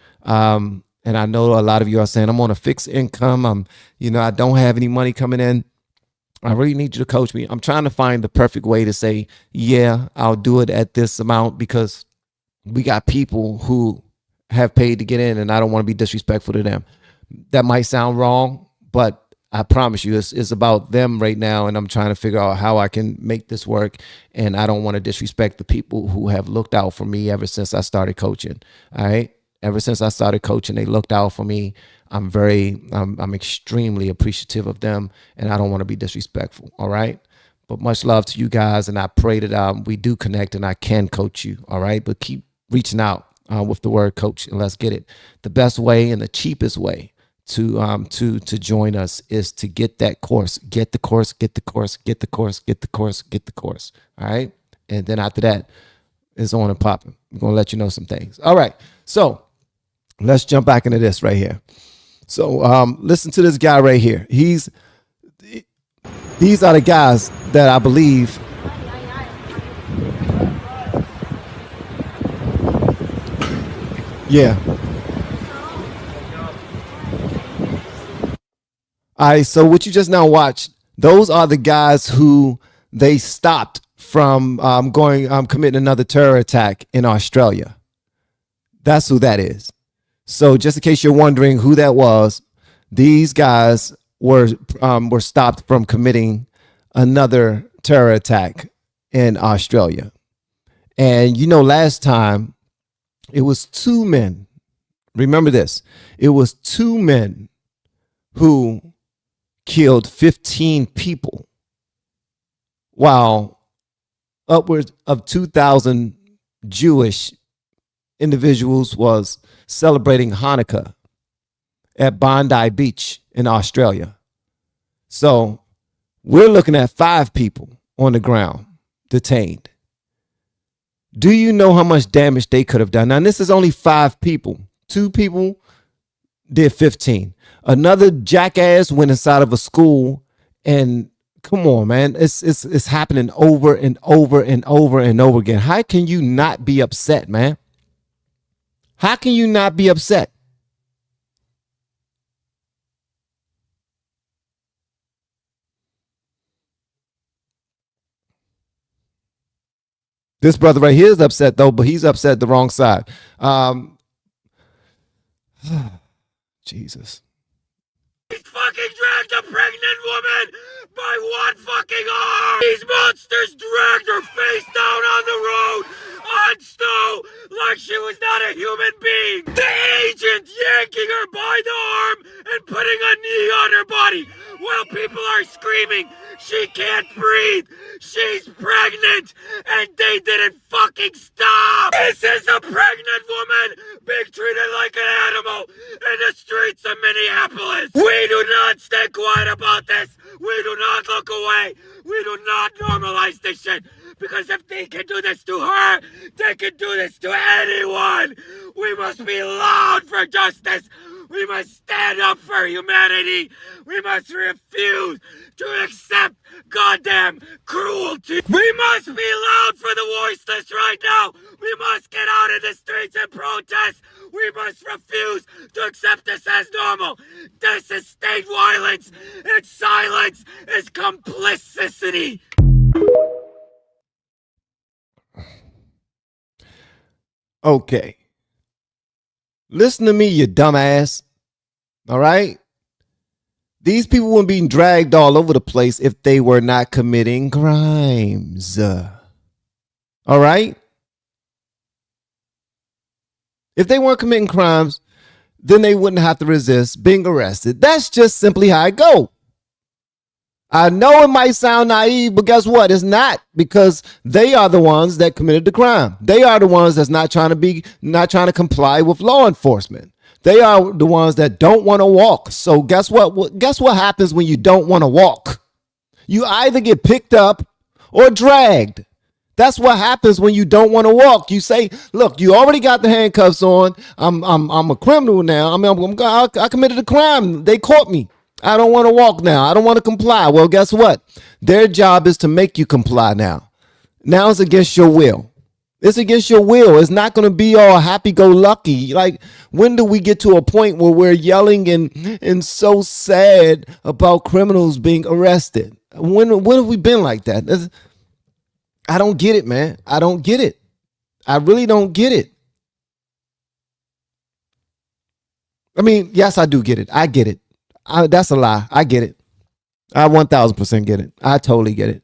S3: And I know a lot of you are saying, I'm on a fixed income. I don't have any money coming in. I really need you to coach me. I'm trying to find the perfect way to say, yeah, I'll do it at this amount because we got people who have paid to get in and I don't want to be disrespectful to them. That might sound wrong, but I promise you, it's about them right now, and I'm trying to figure out how I can make this work, and I don't want to disrespect the people who have looked out for me ever since I started coaching, all right? Ever since I started coaching, they looked out for me. I'm extremely appreciative of them, and I don't want to be disrespectful, all right? But much love to you guys, and I pray that we do connect and I can coach you, all right? But keep reaching out with the word coach, and let's get it. The best way and the cheapest way to join us is to get that course, get the course. All right. And then after that, it's on and popping. I'm going to let you know some things. All right. So let's jump back into this right here. So listen to this guy right here. These are the guys that I believe yeah. All right, so what you just now watched, those are the guys who they stopped from committing another terror attack in Australia. That's who that is. So just in case you're wondering who that was, these guys were stopped from committing another terror attack in Australia. And last time it was two men. Remember this. It was two men who killed 15 people while upwards of 2,000 Jewish individuals was celebrating Hanukkah at Bondi Beach in Australia. So we're looking at 5 people on the ground detained. Do you know how much damage they could have done? Now, this is only 5 people. 2 people did 15. Another jackass went inside of a school, and come on, man, it's happening over and over and over and over again. How can you not be upset, man? How can you not be upset? This brother right here is upset though, but he's upset the wrong side. Jesus.
S5: by one fucking arm! These monsters dragged her face down on the road on snow like she was not a human being! The agent yanking her by the arm and putting a knee on her body while people are screaming she can't breathe! She's pregnant! And they didn't fucking stop! This is a pregnant woman being treated like an animal in the streets of Minneapolis! We do not stay quiet about this! We do not look away! We do not normalize this shit! Because if they can do this to her, they can do this to anyone! We must be loud for justice! We must stand up for humanity! We must refuse to accept goddamn cruelty! We must be loud for the voiceless right now! We must get out in the streets and protest! We must refuse to accept this as normal! This is state violence! And silence is complicity!
S3: Okay. Listen to me, you dumbass. All right? These people weren't being dragged all over the place if they were not committing crimes. All right? If they weren't committing crimes, then they wouldn't have to resist being arrested. That's just simply how it go. I know it might sound naive, but guess what? It's not, because they are the ones that committed the crime. They are the ones that's not trying to comply with law enforcement. They are the ones that don't want to walk. So guess what? Guess what happens when you don't want to walk? You either get picked up or dragged. That's what happens when you don't want to walk. You say, look, you already got the handcuffs on. I'm a criminal now. I committed a crime. They caught me. I don't want to walk now. I don't want to comply. Well, guess what? Their job is to make you comply now. Now it's against your will. It's against your will. It's not going to be all happy-go-lucky. Like, when do we get to a point where we're yelling and so sad about criminals being arrested? When have we been like that? I don't get it, man. I don't get it. I really don't get it. I mean, yes, I do get it. I get it. That's a lie. I get it. I 1000% get it. I totally get it.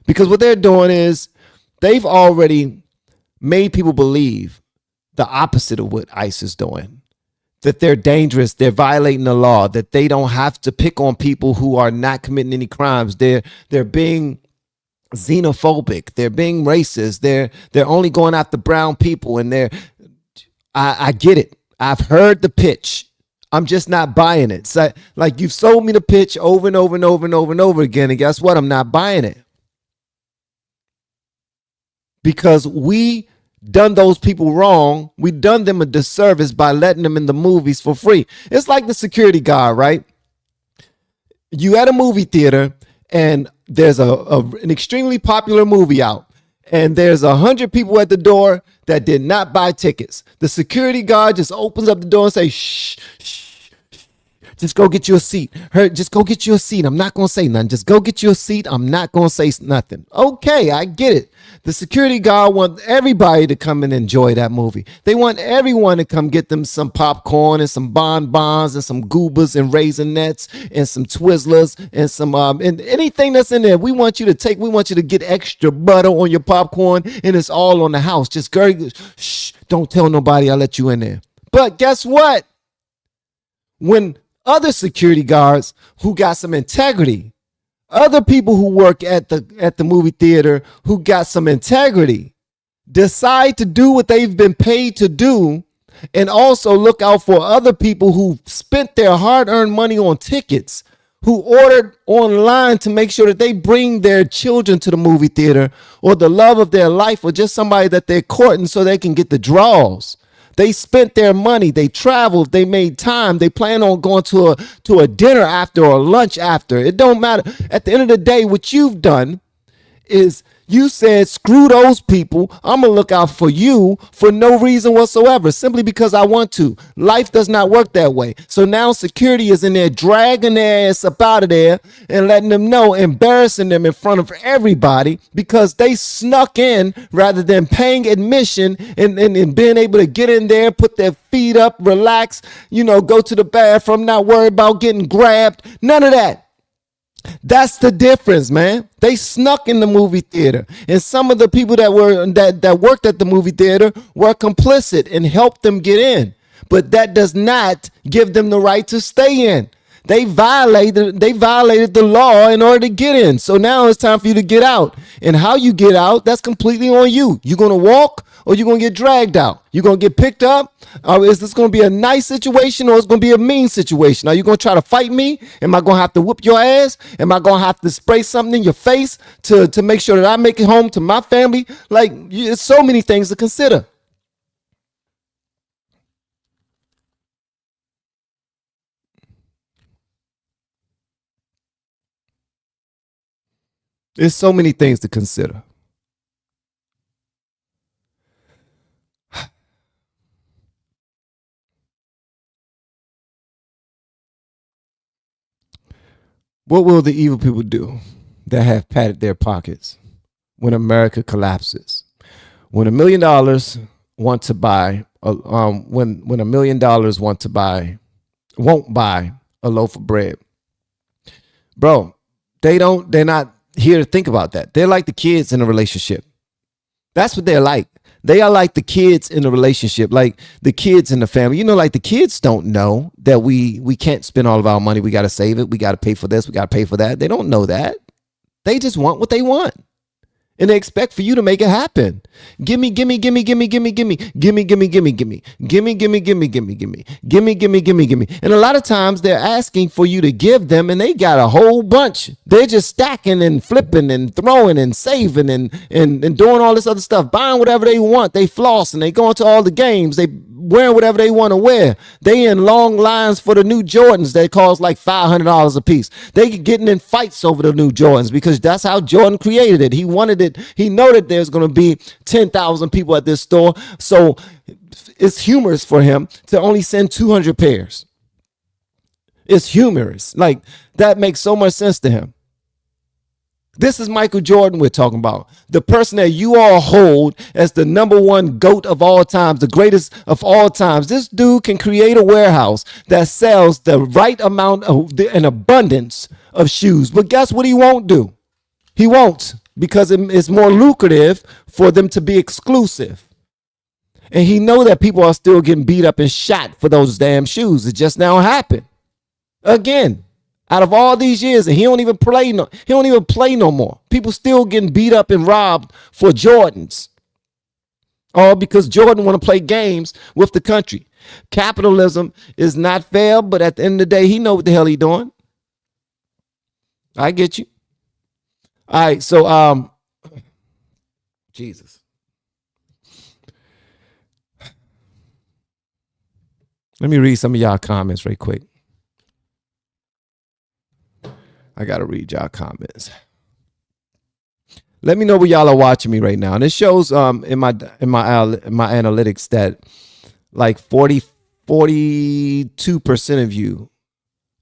S3: Because what they're doing is they've already made people believe the opposite of what ICE is doing. That they're dangerous, they're violating the law, that they don't have to pick on people who are not committing any crimes. They're being xenophobic, they're being racist, they're only going after brown people, and I get it. I've heard the pitch. I'm just not buying it. So, like, you've sold me the pitch over and over and over and over and over again, and guess what? I'm not buying it. Because we done those people wrong. We done them a disservice by letting them in the movies for free. It's like the security guard, right? You at a movie theater and there's an extremely popular movie out, and there's 100 people at the door that did not buy tickets. The security guard just opens up the door and says, shh, shh, shh, just go get you a seat. Just go get you a seat. I'm not going to say nothing. Just go get you a seat. I'm not going to say nothing. Okay, I get it. The security guard wants everybody to come and enjoy that movie. They want everyone to come get them some popcorn and some bonbons and some goobers and Raisinets and some Twizzlers and some and anything that's in there. We want you to get extra butter on your popcorn, and it's all on the house. Just go, shh, don't tell nobody I let you in there. But guess what? When other security guards who got some integrity, other people who work at the movie theater who got some integrity, decide to do what they've been paid to do, and also look out for other people who spent their hard-earned money on tickets, who ordered online to make sure that they bring their children to the movie theater, or the love of their life, or just somebody that they're courting so they can get the draws. They spent their money. They traveled. They made time. They plan on going to a dinner after or lunch after. It don't matter. At the end of the day, what you've done is you said, screw those people. I'm going to look out for you for no reason whatsoever, simply because I want to. Life does not work that way. So now security is in there dragging their ass up out of there and letting them know, embarrassing them in front of everybody because they snuck in rather than paying admission and being able to get in there, put their feet up, relax, go to the bathroom, not worry about getting grabbed. None of that. That's the difference, man. They snuck in the movie theater, and some of the people that worked at the movie theater were complicit and helped them get in. But that does not give them the right to stay in. They violated the law in order to get in. So now it's time for you to get out. And how you get out, that's completely on you. You're going to walk or you're going to get dragged out. You're going to get picked up. Or is this going to be a nice situation or it's going to be a mean situation? Are you going to try to fight me? Am I going to have to whoop your ass? Am I going to have to spray something in your face to make sure that I make it home to my family? Like, it's so many things to consider. There's so many things to consider. What will the evil people do that have padded their pockets when America collapses? When $1 million want to buy, when $1 million won't buy a loaf of bread, bro, they're not here to think about that. They're like the kids in a relationship. That's what they're like. They are like the kids in a relationship, like the kids in the family. You know, like the kids don't know that we can't spend all of our money. We got to save it. We got to pay for this. We got to pay for that. They don't know that. They just want what they want. And they expect for you to make it happen. Gimme, gimme, gimme, gimme, gimme, gimme, gimme, gimme, gimme, gimme, gimme, gimme, gimme, gimme, gimme, gimme, gimme, gimme, gimme. And a lot of times they're asking for you to give them, and they got a whole bunch. They're just stacking and flipping and throwing and saving and doing all this other stuff, buying whatever they want. They floss and they go into all the games. They wearing whatever they want to wear. They in long lines for the new Jordans that cost like $500 a piece. They getting in fights over the new Jordans because that's how Jordan created it. He wanted it. He know that there's going to be 10,000 people at this store. So it's humorous for him to only send 200 pairs. It's humorous. Like, that makes so much sense to him. This is Michael Jordan we're talking about. The person that you all hold as the number one GOAT of all times, the greatest of all times. This dude can create a warehouse that sells the right amount of an abundance of shoes. But guess what he won't do? He won't, because it's more lucrative for them to be exclusive. And he know that people are still getting beat up and shot for those damn shoes. It just now happened. Again. Out of all these years, and he don't even play no more. People still getting beat up and robbed for Jordans. All because Jordan want to play games with the country. Capitalism is not fair, but at the end of the day, he know what the hell he doing. I get you. All right, so Jesus. Let me read some of y'all comments right quick. I gotta read y'all comments. Let me know where y'all are watching me right now. And it shows in my analytics that like 42% of you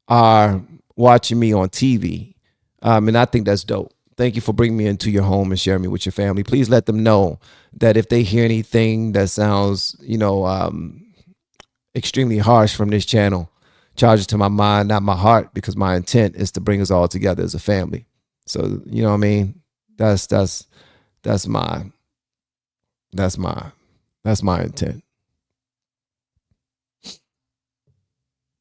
S3: are watching me on TV. And I think that's dope. Thank you for bringing me into your home and sharing me with your family. Please let them know that if they hear anything that sounds, extremely harsh from this channel, charge it to my mind, not my heart, because my intent is to bring us all together as a family. So, you know what I mean? That's my intent.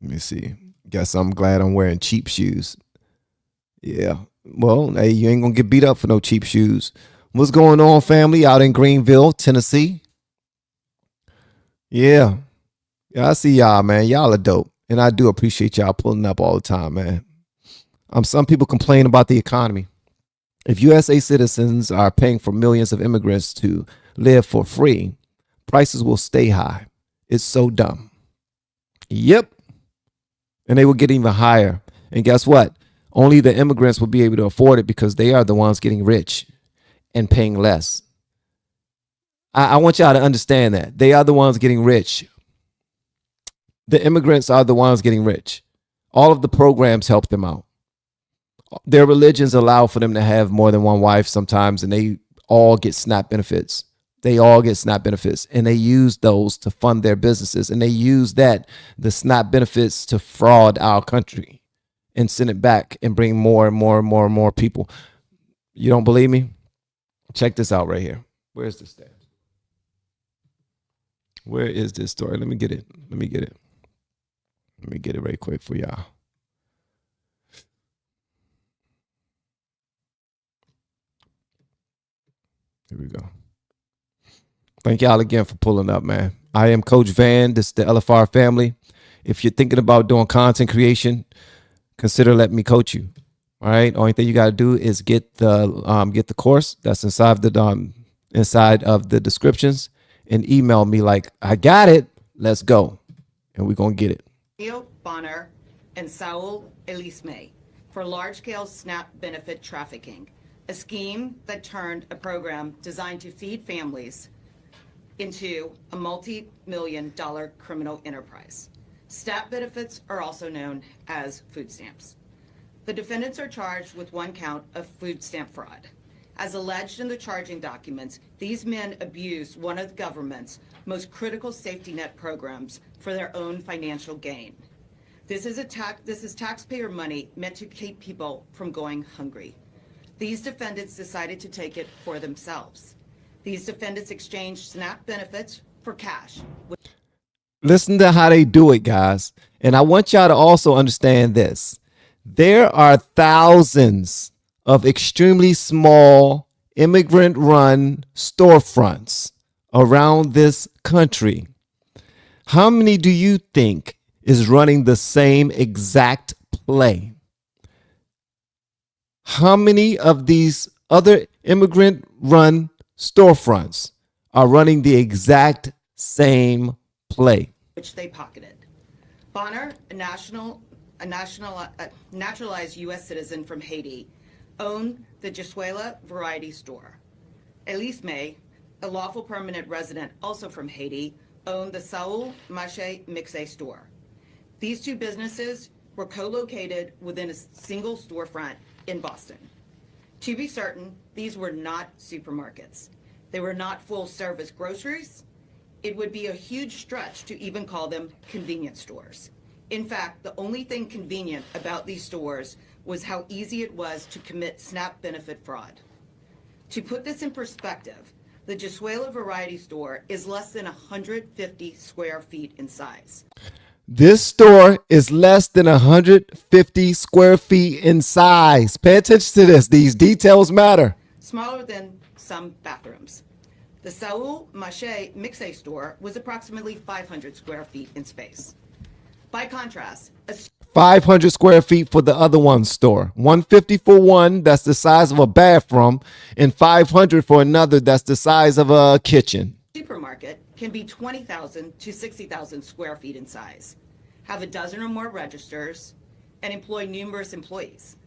S3: Let me see. Guess I'm glad I'm wearing cheap shoes. Yeah. Well, hey, you ain't gonna get beat up for no cheap shoes. What's going on, family, out in Greenville, Tennessee? Yeah, I see y'all, man. Y'all are dope. And I do appreciate y'all pulling up all the time, man. Some people complain about the economy. If USA citizens are paying for millions of immigrants to live for free, prices will stay high. It's so dumb. Yep. And they will get even higher. And guess what? Only the immigrants will be able to afford it because they are the ones getting rich and paying less. I want y'all to understand that. They are the ones getting rich. The immigrants are the ones getting rich. All of the programs help them out. Their religions allow for them to have more than one wife sometimes, and they all get SNAP benefits. They all get SNAP benefits, and they use those to fund their businesses, and they use the SNAP benefits to fraud our country and send it back and bring more and more and more and more people. You don't believe me? Check this out right here. Where's the stat? Where is this story? Let me get it. Let me get it. Let me get it right quick for y'all. Here we go. Thank y'all again for pulling up, man. I am Coach Van. This is the LFR family. If you're thinking about doing content creation, consider letting me coach you. All right. Only thing you got to do is get the course that's inside of the descriptions and email me like, I got it. Let's go. And we're going to get it.
S10: Leo Bonner and Saul Elisme for large-scale SNAP benefit trafficking, a scheme that turned a program designed to feed families into a multi-million-dollar criminal enterprise. SNAP benefits are also known as food stamps. The defendants are charged with one count of food stamp fraud. As alleged in the charging documents, these men abused one of the government's most critical safety net programs for their own financial gain. This is taxpayer money meant to keep people from going hungry. These defendants decided to take it for themselves. These defendants exchanged SNAP benefits for cash.
S3: Listen to how they do it, guys. And I want y'all to also understand this. There are thousands of extremely small immigrant-run storefronts around this country. How many do you think is running the same exact play? How many of these other immigrant-run storefronts are running the exact same play?
S10: Which they pocketed. Bonner, a naturalized U.S. citizen from Haiti, owned the Jesuela Variety Store. Elisme, a lawful permanent resident also from Haiti, owned the Saul Mache Mixe store. These two businesses were co-located within a single storefront in Boston. To be certain, these were not supermarkets. They were not full-service groceries. It would be a huge stretch to even call them convenience stores. In fact, the only thing convenient about these stores was how easy it was to commit SNAP benefit fraud. To put this in perspective, the Jesuela Variety Store is less than 150 square feet in size.
S3: This store is less than 150 square feet in size. Pay attention to this. These details matter.
S10: Smaller than some bathrooms. The Saul Mache Mixe store was approximately 500 square feet in space. By contrast,
S3: 500 square feet for the other one store. 150 for one, that's the size of a bathroom, and 500 for another, that's the size of a kitchen.
S10: Supermarket can be 20,000 to 60,000 square feet in size, have a dozen or more registers, and employ numerous employees.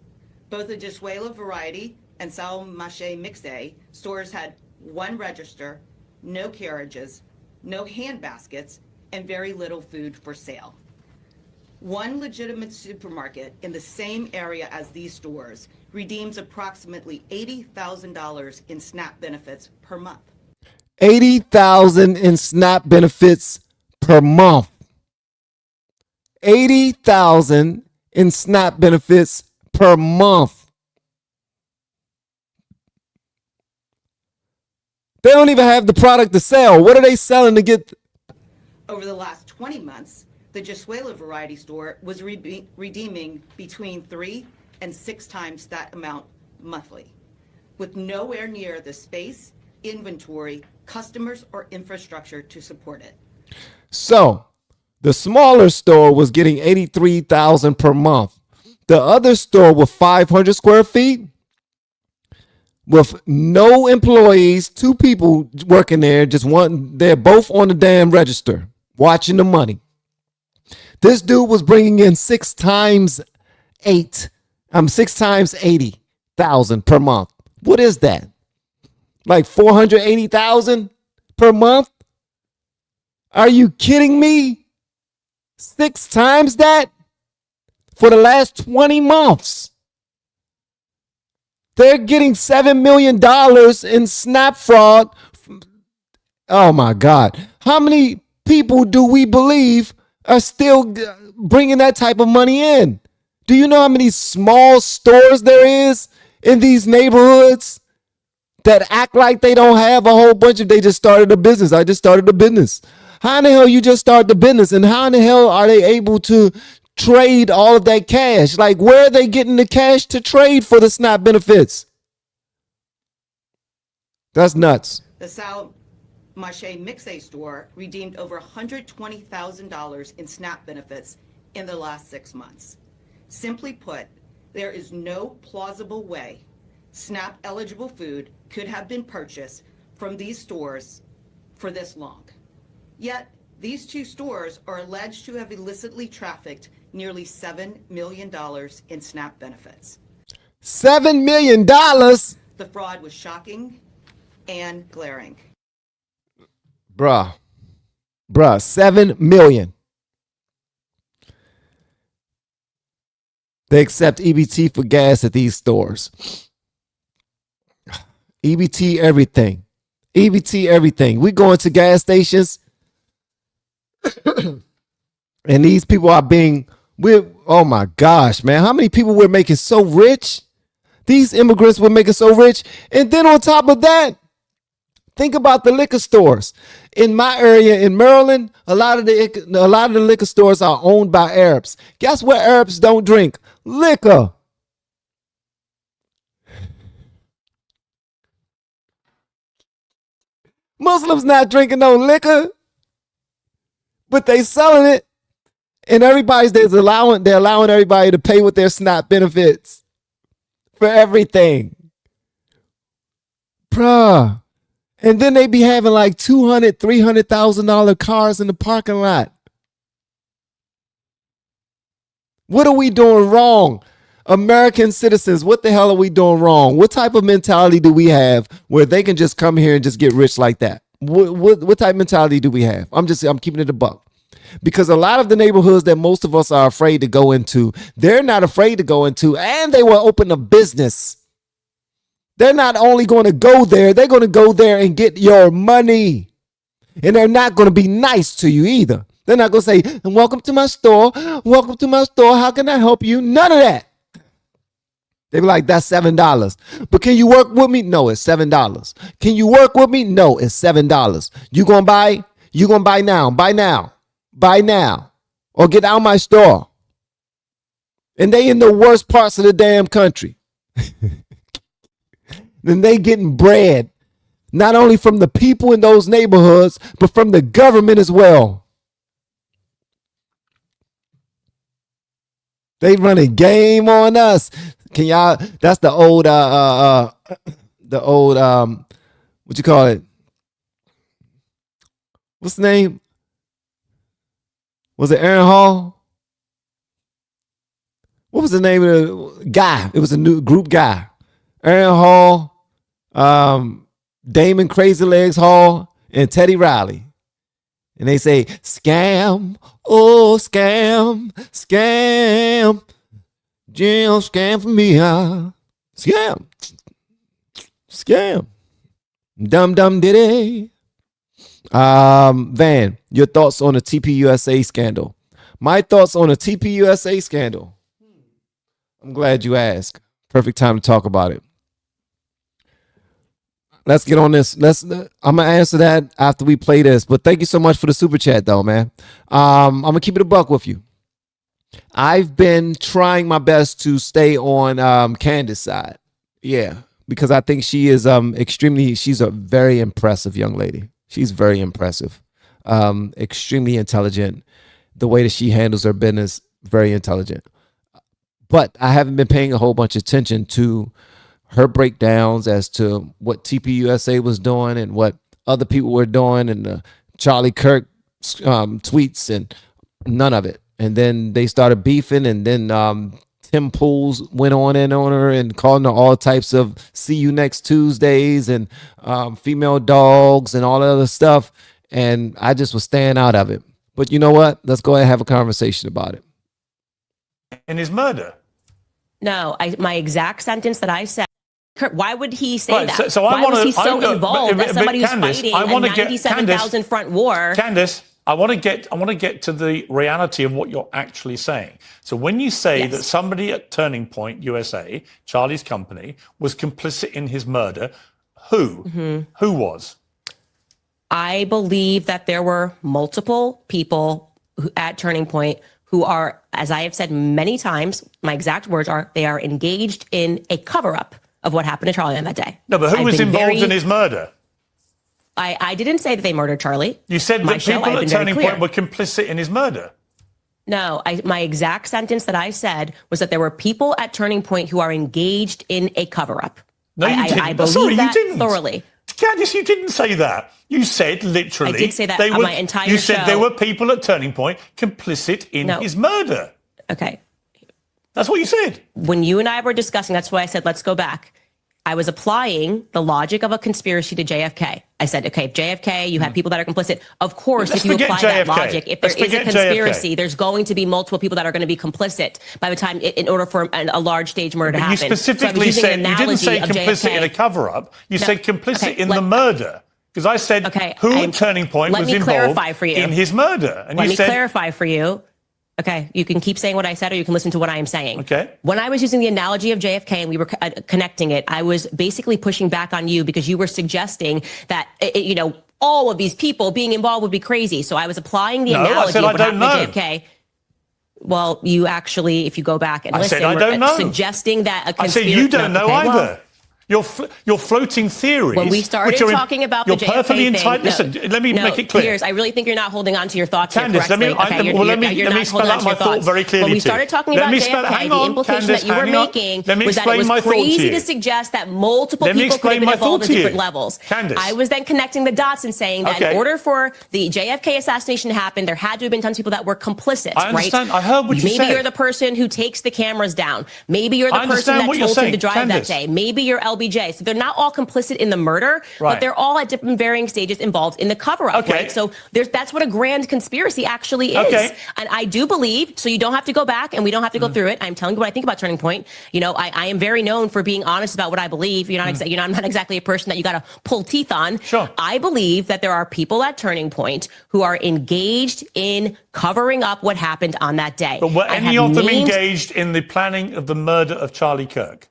S10: Both the Jesuela Variety and Saul Mache Mixe stores had one register, no carriages, no hand baskets, and very little food for sale. One legitimate supermarket in the same area as these stores redeems approximately $80,000 in SNAP benefits per month.
S3: $80,000 in SNAP benefits per month. $80,000 in SNAP benefits per month. They don't even have the product to sell. What are they selling to get?
S10: Over the last 20 months, the Jesuela Variety Store was redeeming between 3 and 6 times that amount monthly, with nowhere near the space, inventory, customers, or infrastructure to support it.
S3: So the smaller store was getting $83,000 per month. The other store with 500 square feet, with no employees, 2 people working there, just one, they're both on the damn register, watching the money. This dude was bringing in 6 times 80,000 per month. What is that? Like 480,000 per month? Are you kidding me? 6 times that for the last 20 months. They're getting $7 million in SNAP fraud. Oh my God. How many people do we believe are still bringing that type of money in? Do you know how many small stores there is in these neighborhoods that act like they don't have a whole bunch of, they just started a business. I just started a business. How in the hell you just start the business, and how in the hell are they able to trade all of that cash? Like, where are they getting the cash to trade for the SNAP benefits? That's nuts.
S10: The Sal Mache Mixe store redeemed over $120,000 in SNAP benefits in the last 6 months. Simply put, there is no plausible way SNAP eligible food could have been purchased from these stores for this long. Yet, these two stores are alleged to have illicitly trafficked nearly $7 million in SNAP benefits.
S3: $7 million?
S10: The fraud was shocking and glaring.
S3: Bruh, 7 million. They accept EBT for gas at these stores. EBT everything. EBT everything. We go into gas stations and these people are oh my gosh, man. How many people we're making so rich? These immigrants were making so rich. And then on top of that, think about the liquor stores. In my area in Maryland, a lot of the liquor stores are owned by Arabs. Guess what Arabs don't drink? Liquor. Muslims not drinking no liquor, but they selling it, and they're allowing everybody to pay with their SNAP benefits for everything, bruh. And then they be having like $200,000-$300,000 cars in the parking lot. What are we doing wrong? American citizens, what the hell are we doing wrong? What type of mentality do we have where they can just come here and just get rich like that? What type of mentality do we have? I'm keeping it a buck. Because a lot of the neighborhoods that most of us are afraid to go into, they're not afraid to go into, and they will open a business. They're not only going to go there, they're going to go there and get your money. And they're not going to be nice to you either. They're not going to say, welcome to my store. Welcome to my store. How can I help you? None of that. They be like, that's $7. But can you work with me? No, it's $7. Can you work with me? No, it's $7. You gonna buy? You gonna buy now? Buy now. Buy now. Or get out of my store. And they in the worst parts of the damn country. Then they getting bread, not only from the people in those neighborhoods, but from the government as well. They run a game on us. Can y'all? That's the old, what you call it? What's the name? Was it Aaron Hall? What was the name of the guy? It was a new group guy. Aaron Hall, Damon Crazy Legs Hall, and Teddy Riley. And they say, scam, oh, scam, scam. Jail scam for me, huh? Scam. Scam. Dum diddy. Van, your thoughts on the TPUSA scandal? My thoughts on the TPUSA scandal. I'm glad you asked. Perfect time to talk about it. Let's get on this. I'm gonna answer that after we play this. But thank you so much for the super chat, though, man. I'm gonna keep it a buck with you. I've been trying my best to stay on Candace's side. Yeah, because I think she is she's a very impressive young lady. She's very impressive. Extremely intelligent. The way that she handles her business, very intelligent. But I haven't been paying a whole bunch of attention to her breakdowns as to what TPUSA was doing and what other people were doing, and the Charlie Kirk tweets, and none of it. And then they started beefing, and then Tim Pools went on her and calling her all types of see you next Tuesdays and female dogs and all that other stuff. And I just was staying out of it. But you know what? Let's go ahead and have a conversation about it.
S11: In his murder?
S12: No, my exact sentence that I said. Why would he say
S11: right,
S12: that?
S11: So
S12: Why was he so involved that somebody who's
S11: Candace,
S12: fighting a 97,000 front war?
S11: Candace, I want to get to the reality of what you're actually saying. So when you say that somebody at Turning Point USA, Charlie's company, was complicit in his murder, who was?
S12: I believe that there were multiple people at Turning Point who are, as I have said many times, my exact words are, they are engaged in a cover-up of what happened to Charlie on that day.
S11: No, but who was involved in his murder?
S12: I didn't say that they murdered Charlie.
S11: You said that people at Turning Point were complicit in his murder.
S12: No, my exact sentence that I said was that there were people at Turning Point who are engaged in a cover-up.
S11: No, you didn't.
S12: I believe that thoroughly.
S11: Candice, you didn't say that. You said literally.
S12: I did say that on my entire show.
S11: You said there were people at Turning Point complicit in his murder.
S12: Okay.
S11: That's what you said.
S12: When you and I were discussing, that's why I said, let's go back. I was applying the logic of a conspiracy to JFK. I said, okay, JFK, you have people that are complicit. Of course, if you apply that logic, if there is a conspiracy, there's going to be multiple people that are going to be complicit by the time, in order for a large stage murder to happen.
S11: You specifically said, you didn't say complicit in a cover-up. You said complicit in the murder. Because I said, who at Turning Point was involved in his murder? And
S12: let me clarify for you. Okay, you can keep saying what I said, or you can listen to what I am saying.
S11: Okay.
S12: When I was using the analogy of JFK and we were connecting it, I was basically pushing back on you because you were suggesting that, all of these people being involved would be crazy. So I was applying the analogy of what happened to JFK. Well, you actually, if you go back and listen, were suggesting that a conspiracy.
S11: I said you don't know either. You're floating theories.
S12: When we started talking about the JFK thing,
S11: listen, let me make it clear.
S12: Piers, I really think you're not holding on to your thoughts
S11: Candice,
S12: here
S11: correctly. Let me spell out my thought very clearly.
S12: When we started talking about JFK, the implication that you were making was that it was crazy to suggest that multiple people could have been involved at different levels. I was then connecting the dots and saying that in order for the JFK assassination to happen, there had to have been tons of people that were complicit,
S11: I understand. I heard what you said.
S12: Maybe you're the person who takes the cameras down. Maybe you're the person that told him to drive that day. Maybe you're LBJ. So they're not all complicit in the murder, but they're all at different varying stages involved in the cover-up, right? So that's what a grand conspiracy actually is. And I do believe, so you don't have to go back and we don't have to go through it. I'm telling you what I think about Turning Point. I am very known for being honest about what I believe. I'm not exactly a person that you got to pull teeth on.
S11: Sure.
S12: I believe that there are people at Turning Point who are engaged in covering up what happened on that day.
S11: But were any of them engaged in the planning of the murder of Charlie Kirk?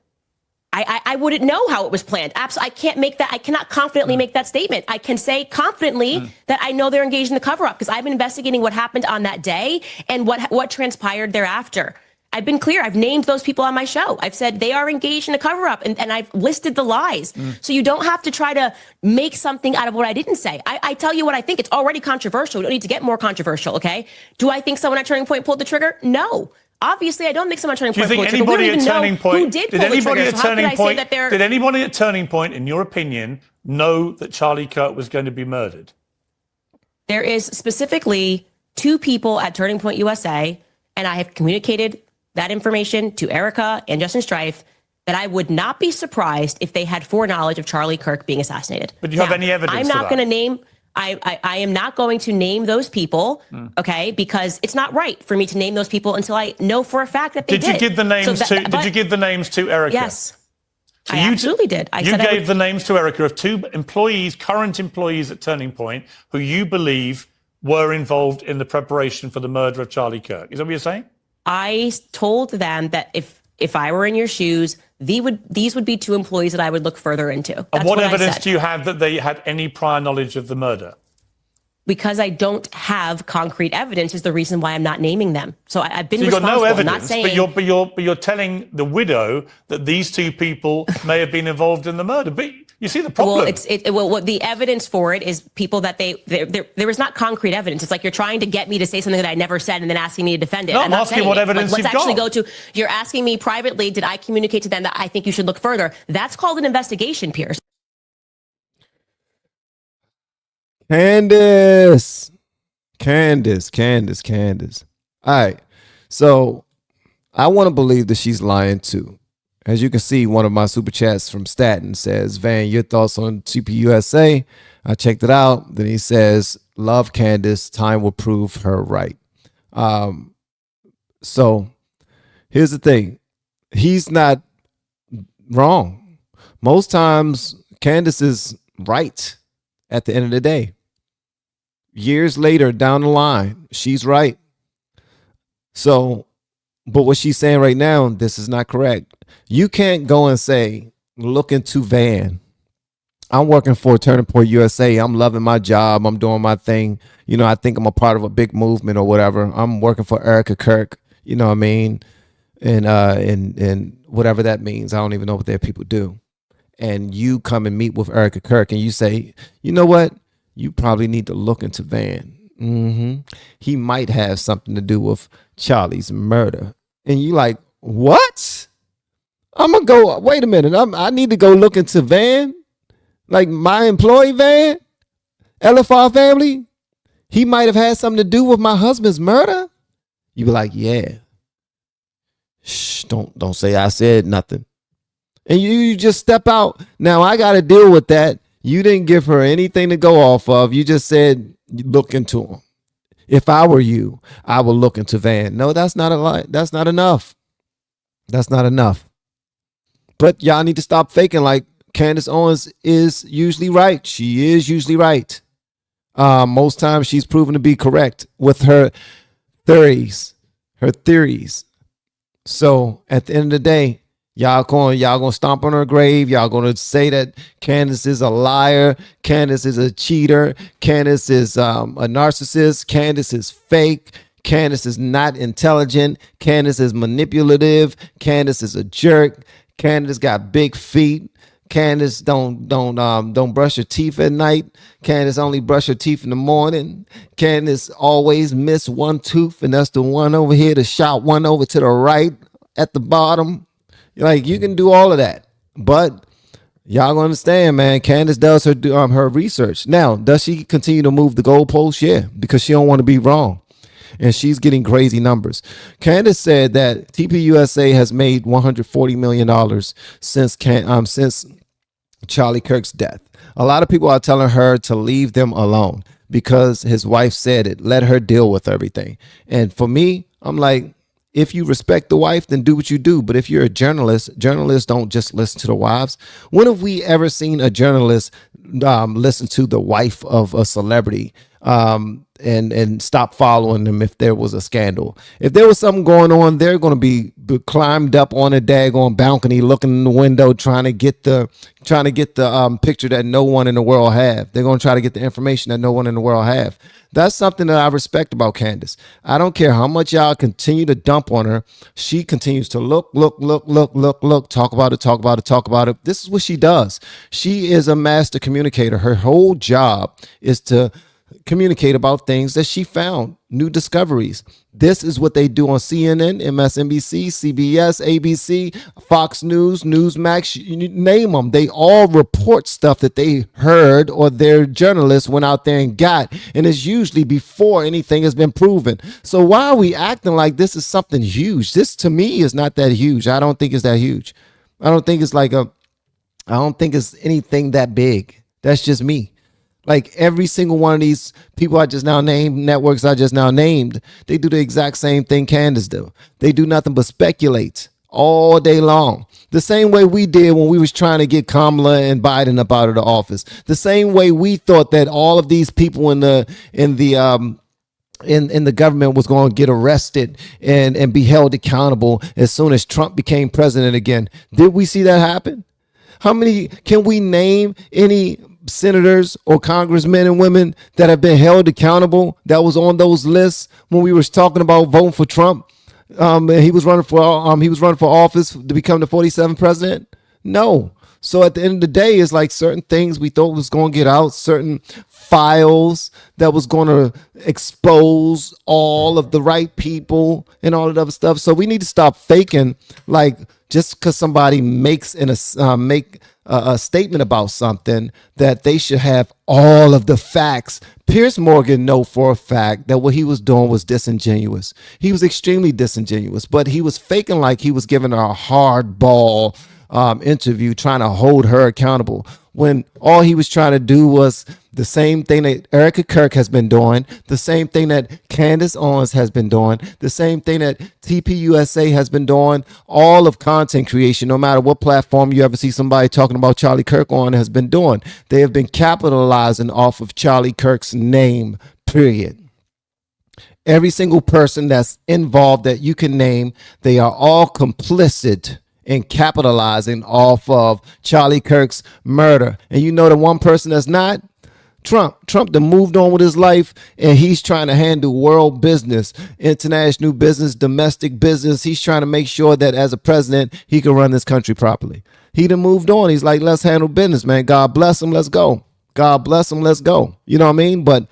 S12: I wouldn't know how it was planned. I can't make that. I cannot confidently make that statement. I can say confidently that I know they're engaged in the cover-up because I've been investigating what happened on that day and what transpired thereafter. I've been clear. I've named those people on my show. I've said they are engaged in a cover-up and I've listed the lies. So you don't have to try to make something out of what I didn't say. I tell you what I think. It's already controversial. We don't need to get more controversial, okay? Do I think someone at Turning Point pulled the trigger? No. Obviously, I don't think someone at Turning Point pulled the trigger. We don't even know who did pull the trigger. So how could I say that they're...
S11: Did anybody at Turning Point, in your opinion, know that Charlie Kirk was going to be murdered?
S12: There is specifically 2 people at Turning Point USA, and I have communicated that information to Erica and Justin Strife, that I would not be surprised if they had foreknowledge of Charlie Kirk being assassinated.
S11: But do you have any evidence
S12: I'm not going to name... I am not going to name those people, okay, because it's not right for me to name those people until I know for a fact that they did.
S11: Did you give the names Did you give the names to Erica?
S12: Yes, so I absolutely did.
S11: You gave the names to Erica of 2 employees, current employees at Turning Point, who you believe were involved in the preparation for the murder of Charlie Kirk. Is that what you're saying?
S12: I told them that if I were in your shoes, these would be 2 employees that I would look further into. That's
S11: and what evidence do you have that they had any prior knowledge of the murder?
S12: Because I don't have concrete evidence is the reason why I'm not naming them. So I've been
S11: responsible. You've got no evidence,
S12: I'm not saying,
S11: but you're telling the widow that these 2 people may have been involved in the murder. But you see the problem.
S12: Well, what the evidence for it is people that there is not concrete evidence. It's like you're trying to get me to say something that I never said and then asking me to defend it.
S11: No, I'm asking what evidence you've got.
S12: Let's actually go to, you're asking me privately, did I communicate to them that I think you should look further? That's called an investigation, Piers.
S3: Candice. All right. So I want to believe that she's lying too. As you can see, one of my super chats from Staten says, Van, your thoughts on TPUSA? I checked it out. Then he says, love Candice. Time will prove her right. So here's the thing. He's not wrong. Most times, Candice is right at the end of the day. years later down the line, she's right. So, but what she's saying right now, this is not correct. You can't go and say, look into Van. I'm working for Turning Point USA. I'm loving my job. I'm doing my thing. You know, I think I'm a part of a big movement or whatever. I'm working for Erica Kirk. You know what I mean? And whatever that means. I don't even know what their people do. And you come and meet with Erica Kirk and you say, you know what? You probably need to look into Van. He might have something to do with Charlie's murder. And you like, what? I'm going to go, wait a minute. I need to go look into Van? Like my employee Van? LFR Family? He might have had something to do with my husband's murder? You be like, yeah. Shh, don't say I said nothing. And you just step out. Now I got to deal with that. You didn't give her anything to go off of. You just said, look into him. If I were you, I would look into Van. No, that's not a lie. That's not enough. That's not enough. But y'all need to stop faking like Candace Owens is usually right. She is usually right. Most times she's proven to be correct with her theories. So at the end of the day, y'all gonna stomp on her grave. Y'all gonna say that Candace is a liar. Candace is a cheater. Candace is a narcissist. Candace is fake. Candace is not intelligent. Candace is manipulative. Candace is a jerk. Candace got big feet. Candace don't brush her teeth at night. Candace only brush her teeth in the morning. Candace always miss one tooth, and that's the one over here, the shot one over to the right at the bottom. Like, you can do all of that, but y'all gonna understand, man. Candace does her research. Now, does she continue to move the goalposts? Yeah, because she don't want to be wrong. And she's getting crazy numbers. Candace said that TPUSA has made $140 million since Charlie Kirk's death. A lot of people are telling her to leave them alone because his wife said it. Let her deal with everything. And for me, I'm like, if you respect the wife, then do what you do. But if you're a journalist, journalists don't just listen to the wives. When have we ever seen a journalist listen to the wife of a celebrity and stop following them if there was a scandal? If there was something going on, they're going to be climbed up on a daggone balcony, looking in the window, trying to get the picture that no one in the world have. They're going to try to get the information that no one in the world have. That's something that I respect about Candace. I don't care how much y'all continue to dump on her. She continues to look, talk about it. This is what she does. She is a master communicator. Her whole job is to communicate about things that she found, new discoveries. This is what they do on CNN, MSNBC, CBS, ABC, Fox News, Newsmax, you name them. They all report stuff that they heard or their journalists went out there and got, and it's usually before anything has been proven. So why are we acting like this is something huge? This, to me, is not that huge. I don't think it's that huge. I don't think it's anything that big. That's just me. Like every single one of these people I just now named, networks I just now named, they do the exact same thing Candace do. They do nothing but speculate all day long. The same way we did when we was trying to get Kamala and Biden up out of the office. The same way we thought that all of these people in the government was going to get arrested and be held accountable as soon as Trump became president again. Did we see that happen? How many can we name any senators or congressmen and women that have been held accountable that was on those lists when we were talking about voting for Trump? He was running for office to become the 47th president. No. So at the end of the day, it's like certain things we thought was going to get out, certain files that was going to expose all of the right people and all of that other stuff. So we need to stop faking, like just because somebody makes a statement about something that they should have all of the facts. Piers Morgan know for a fact that what he was doing was disingenuous. He was extremely disingenuous, but he was faking like he was giving her a hardball interview, trying to hold her accountable, when all he was trying to do was the same thing that Erica Kirk has been doing, the same thing that Candace Owens has been doing, the same thing that TPUSA has been doing. All of content creation, no matter what platform you ever see somebody talking about Charlie Kirk on, has been doing. They have been capitalizing off of Charlie Kirk's name, period. Every single person that's involved that you can name, they are all complicit in capitalizing off of Charlie Kirk's murder. And you know the one person that's not? Trump done moved on with his life, and he's trying to handle world business, international business, domestic business. He's trying to make sure that as a president, he can run this country properly. He done moved on. He's like, let's handle business, man. God bless him. Let's go. God bless him. Let's go. You know what I mean? But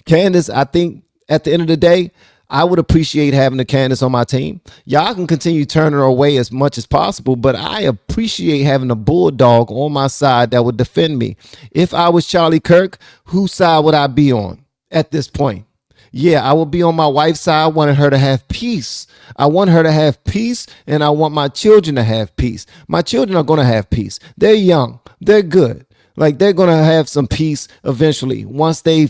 S3: Candace, I think at the end of the day, I would appreciate having a Candace on my team. Y'all can continue turning her away as much as possible, but I appreciate having a bulldog on my side that would defend me. If I was Charlie Kirk, whose side would I be on at this point? Yeah, I would be on my wife's side. I wanted her to have peace. I want her to have peace, and I want my children to have peace. My children are going to have peace. They're young. They're good. Like, they're going to have some peace eventually once they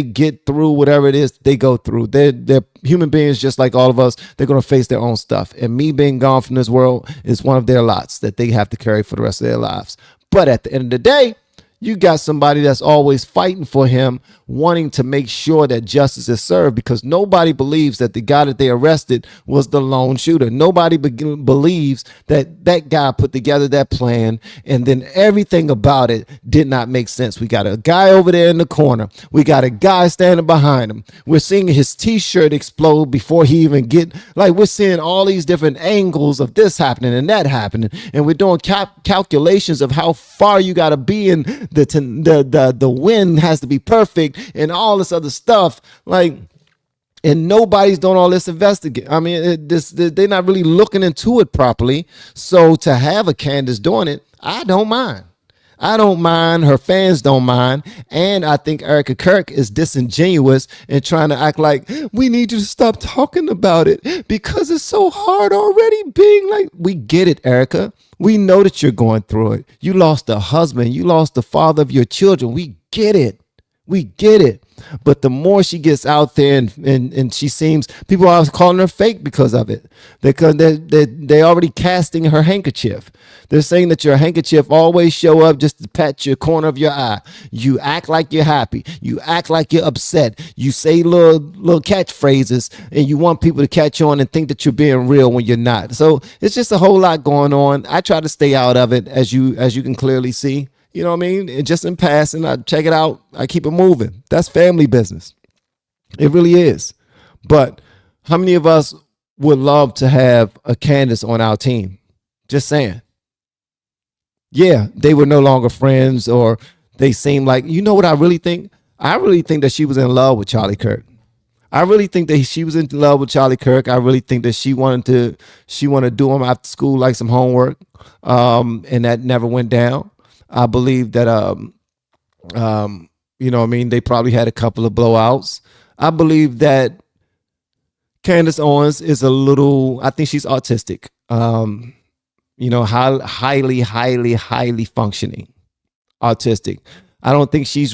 S3: get through whatever it is they go through. They're human beings just like all of us. They're going to face their own stuff. And me being gone from this world is one of their lots that they have to carry for the rest of their lives. But at the end of the day, you got somebody that's always fighting for him, wanting to make sure that justice is served, because nobody believes that the guy that they arrested was the lone shooter. Nobody believes that that guy put together that plan, and then everything about it did not make sense. We got a guy over there in the corner. We got a guy standing behind him. We're seeing his T-shirt explode before he even we're seeing all these different angles of this happening and that happening, and we're doing calculations of how far you got to be in the wind has to be perfect and all this other stuff. Like, and nobody's doing all this investigate. I mean, they're not really looking into it properly. So to have a Candace doing it, I don't mind. I don't mind. Her fans don't mind. And I think Erica Kirk is disingenuous and trying to act like we need you to stop talking about it because it's so hard already being like, we get it, Erica. We know that you're going through it. You lost a husband. You lost the father of your children. We get it. We get it. But the more she gets out there and she seems, people are calling her fake because of it. Because they're already casting her handkerchief. They're saying that your handkerchief always show up just to pat your corner of your eye. You act like you're happy. You act like you're upset. You say little catchphrases, and you want people to catch on and think that you're being real when you're not. So it's just a whole lot going on. I try to stay out of it, as you can clearly see. You know what I mean? And just in passing, I check it out. I keep it moving. That's family business. It really is. But how many of us would love to have a Candace on our team? Just saying. Yeah, they were no longer friends, or they seem like, you know what I really think? I really think that she was in love with Charlie Kirk. I really think that she was in love with Charlie Kirk. I really think that she wanted to do him after school, like some homework. And that never went down. I believe that, you know what I mean? They probably had a couple of blowouts. I believe that Candace Owens is I think she's autistic. You know, highly functioning autistic. I don't think she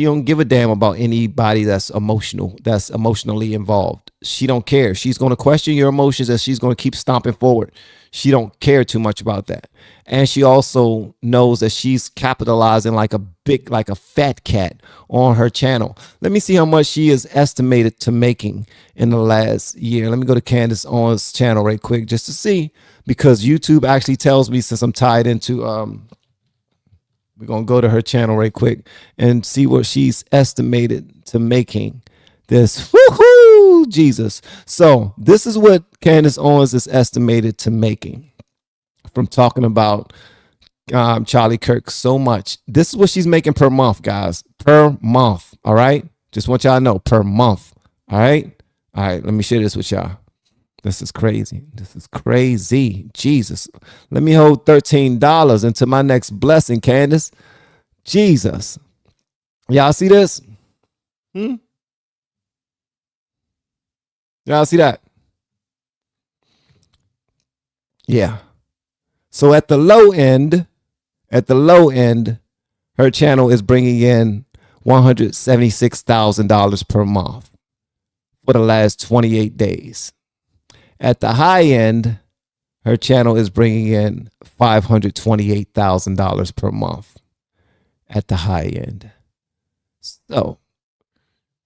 S3: don't give a damn about anybody that's emotionally involved. She don't care. She's going to question your emotions, and she's going to keep stomping forward. She don't care too much about that. And she also knows that she's capitalizing like a fat cat on her channel. Let me see how much she is estimated to making in the last year. Let me go to Candace Owens' channel right quick just to see, because YouTube actually tells me, since I'm tied into, we're going to go to her channel right quick and see what she's estimated to making this. Woohoo, Jesus. So this is what Candace Owens is estimated to making from talking about Charlie Kirk so much. This is what she's making per month, guys. Per month. All right. Just want y'all to know, per month. All right. All right. Let me share this with y'all. This is crazy. This is crazy. Jesus. Let me hold $13 into my next blessing, Candace. Jesus. Y'all see this? Y'all see that? Yeah. So at the low end, her channel is bringing in $176,000 per month for the last 28 days. At the high end, her channel is bringing in $528,000 per month at the high end. So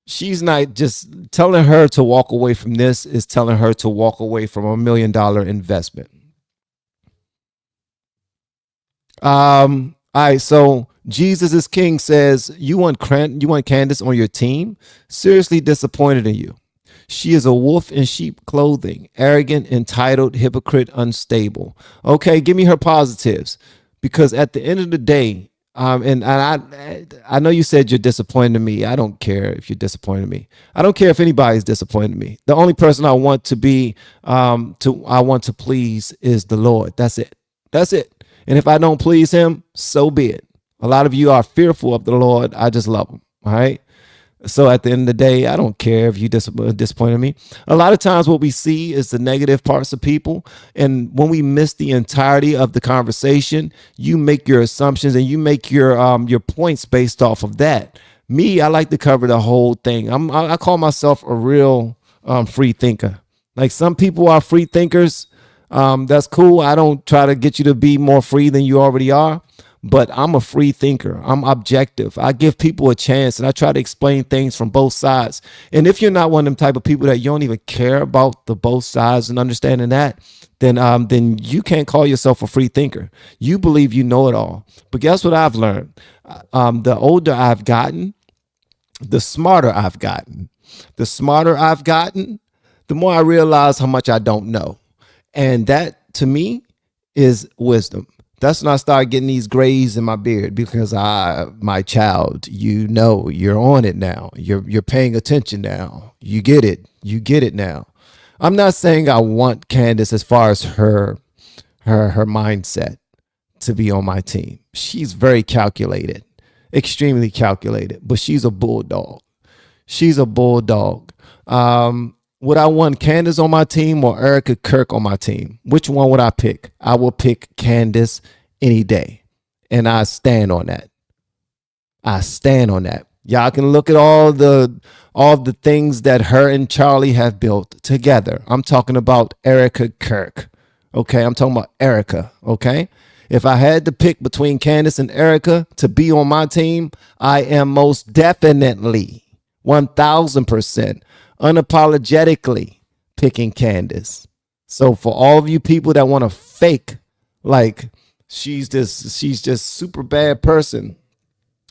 S3: She's not just telling her to walk away from this, is telling her to walk away from $1 million investment. All right, so Jesus is King says, you want Candace on your team? Seriously disappointed in you. She is a wolf in sheep clothing, arrogant, entitled, hypocrite, unstable. Okay, give me her positives, because at the end of the day, and I know you said you're disappointed in me. I don't care if you're disappointed in me. I don't care if anybody's disappointed in me. The only person I want to be, I want to please is the Lord. That's it. That's it. And if I don't please him, so be it. A lot of you are fearful of the Lord. I just love him. All right. So at the end of the day, I don't care if you disappointed me. A lot of times what we see is the negative parts of people. And when we miss the entirety of the conversation, you make your assumptions and you make your points based off of that. Me, I like to cover the whole thing. I call myself a real free thinker. Like some people are free thinkers. That's cool. I don't try to get you to be more free than you already are. But I'm a free thinker. I'm objective. I give people a chance and I try to explain things from both sides. And if you're not one of them type of people that you don't even care about the both sides and understanding that, then you can't call yourself a free thinker. You believe you know it all. But guess what I've learned? The older I've gotten, the smarter I've gotten. The smarter I've gotten, the more I realize how much I don't know. And that to me is wisdom. That's when I start getting these grays in my beard, because my child, you know, you're on it now. You're paying attention now. You get it. You get it now. I'm not saying I want Candace as far as her mindset to be on my team. She's very calculated, extremely calculated, but she's a bulldog. She's a bulldog. Would I want Candace on my team or Erica Kirk on my team? Which one would I pick? I will pick Candace any day. And I stand on that. I stand on that. Y'all can look at all the things that her and Charlie have built together. I'm talking about Erica Kirk. Okay, I'm talking about Erica. Okay. If I had to pick between Candace and Erica to be on my team, I am most definitely 1000% unapologetically picking Candace. So for all of you people that want to fake like she's just super bad person,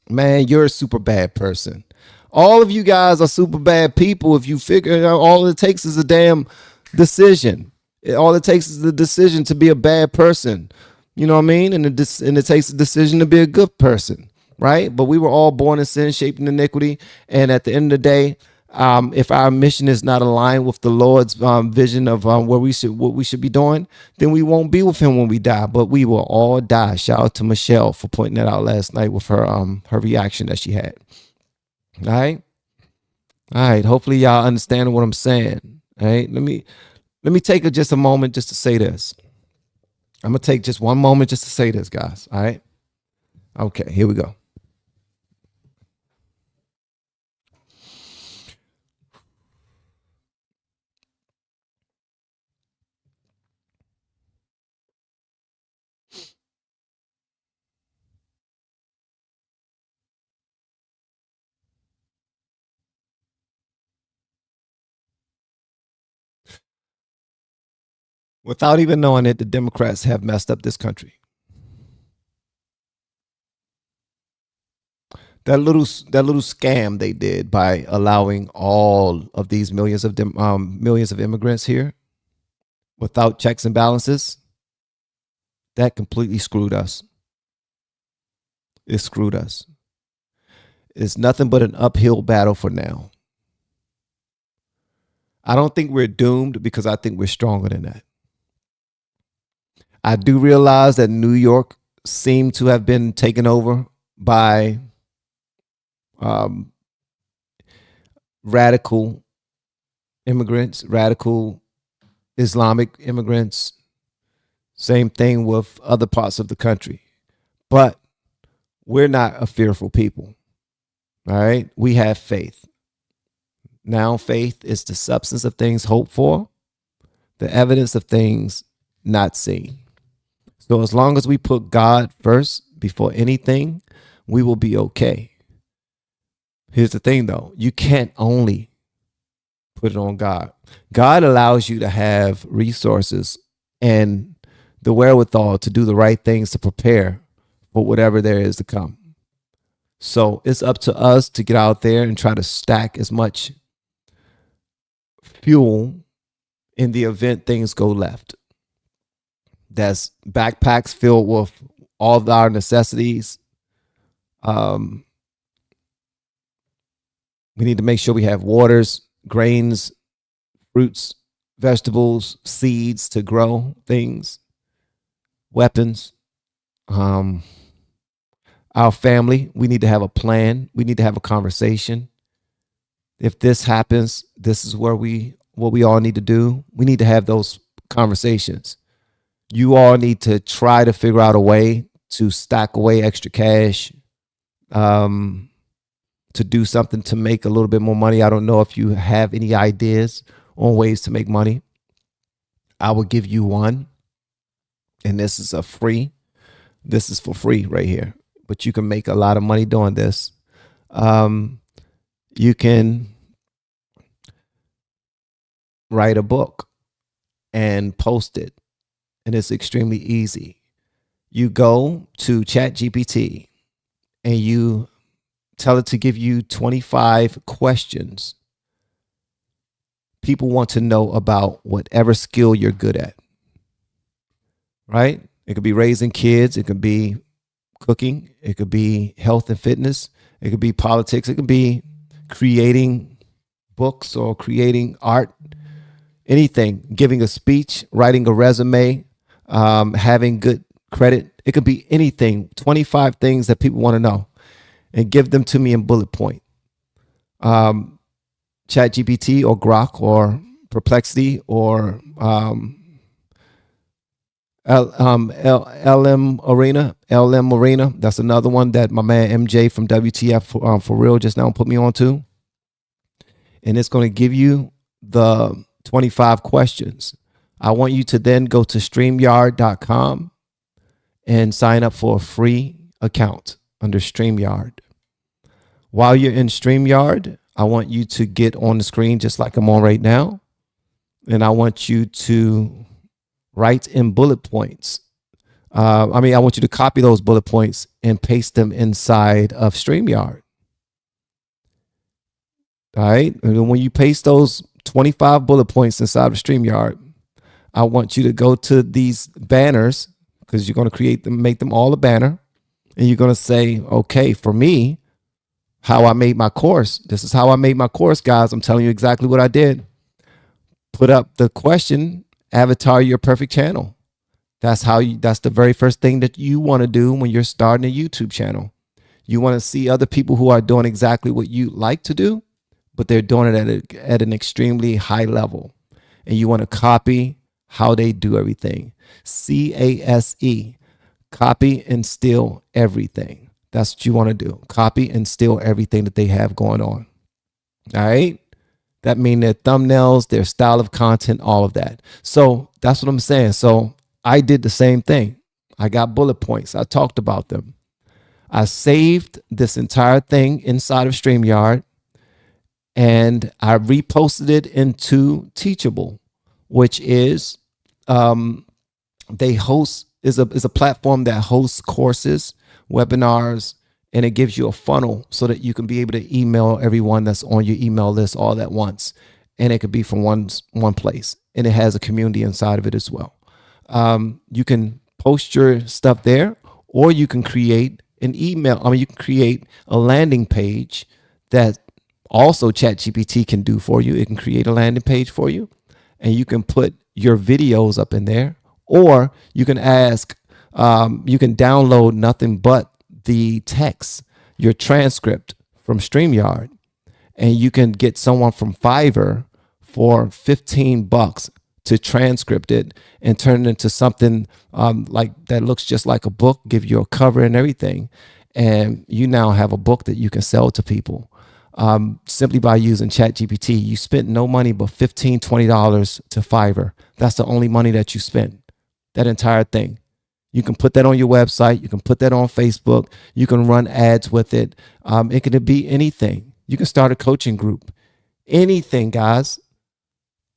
S3: man, you're a super bad person. All of you guys are super bad people. If you figure out all it takes is a damn decision. All it takes is the decision to be a bad person. You know what I mean? And it takes a decision to be a good person, right? But we were all born in sin, shaped in iniquity. And at the end of the day, if our mission is not aligned with the Lord's vision of what we should be doing, then we won't be with him when we die. But we will all die. Shout out to Michelle for pointing that out last night with her reaction that she had. All right. Hopefully y'all understand what I'm saying. All right. Let me take just a moment just to say this. I'm gonna take just one moment just to say this, guys. All right. Okay. Here we go. Without even knowing it, the Democrats have messed up this country. That little scam they did by allowing all of these millions of immigrants here without checks and balances, that completely screwed us. It screwed us. It's nothing but an uphill battle for now. I don't think we're doomed, because I think we're stronger than that. I do realize that New York seemed to have been taken over by radical immigrants, radical Islamic immigrants. Same thing with other parts of the country. But we're not a fearful people. All right. We have faith. Now, faith is the substance of things hoped for, the evidence of things not seen. So as long as we put God first before anything, we will be okay. Here's the thing though. You can't only put it on God. God allows you to have resources and the wherewithal to do the right things to prepare for whatever there is to come. So it's up to us to get out there and try to stack as much fuel in the event things go left. That's backpacks filled with all of our necessities. We need to make sure we have waters, grains, fruits, vegetables, seeds to grow things, weapons. Our family, we need to have a plan. We need to have a conversation. If this happens, this is what we all need to do. We need to have those conversations. You all need to try to figure out a way to stack away extra cash, to do something to make a little bit more money. I don't know if you have any ideas on ways to make money. I will give you one. And this is this is for free right here. But you can make a lot of money doing this. You can write a book and post it. And it's extremely easy. You go to ChatGPT and you tell it to give you 25 questions people want to know about whatever skill you're good at. Right? It could be raising kids. It could be cooking. It could be health and fitness. It could be politics. It could be creating books or creating art. Anything. Giving a speech, writing a resume, having good credit. It could be anything. 25 things that people want to know, and give them to me in bullet point. ChatGPT or Grok or Perplexity or LM Arena. That's another one that my man MJ from WTF for real just now put me on to. And it's going to give you the 25 questions. I want you to then go to StreamYard.com and sign up for a free account under StreamYard. While you're in StreamYard, I want you to get on the screen just like I'm on right now. And I want you to write in bullet points. I want you to copy those bullet points and paste them inside of StreamYard. All right. And then when you paste those 25 bullet points inside of StreamYard, I want you to go to these banners, because you're going to create them, make them all a banner. And you're going to say, okay, for me, how I made my course. This is how I made my course, guys. I'm telling you exactly what I did. Put up the question, avatar your perfect channel. That's the very first thing that you want to do when you're starting a YouTube channel. You want to see other people who are doing exactly what you like to do, but they're doing it at an extremely high level. And you want to copy how they do everything. CASE, copy and steal everything. That's what you want to do. Copy and steal everything that they have going on. All right. That means their thumbnails, their style of content, all of that. So that's what I'm saying. So I did the same thing. I got bullet points. I talked about them. I saved this entire thing inside of StreamYard, and I reposted it into Teachable, which is is a platform that hosts courses, webinars, and it gives you a funnel so that you can be able to email everyone that's on your email list all at once. And it could be from one place. And it has a community inside of it as well. You can post your stuff there, or you can create an email. You can create a landing page that also ChatGPT can do for you. It can create a landing page for you, and you can put your videos up in there, or you can ask, you can download nothing but the text, your transcript from StreamYard, and you can get someone from Fiverr for $15 to transcript it and turn it into something like that looks just like a book, give you a cover and everything. And you now have a book that you can sell to people simply by using ChatGPT. You spent no money but $15, $20 to Fiverr. That's the only money that you spent, that entire thing. You can put that on your website. You can put that on Facebook. You can run ads with it. It could be anything. You can start a coaching group. Anything, guys.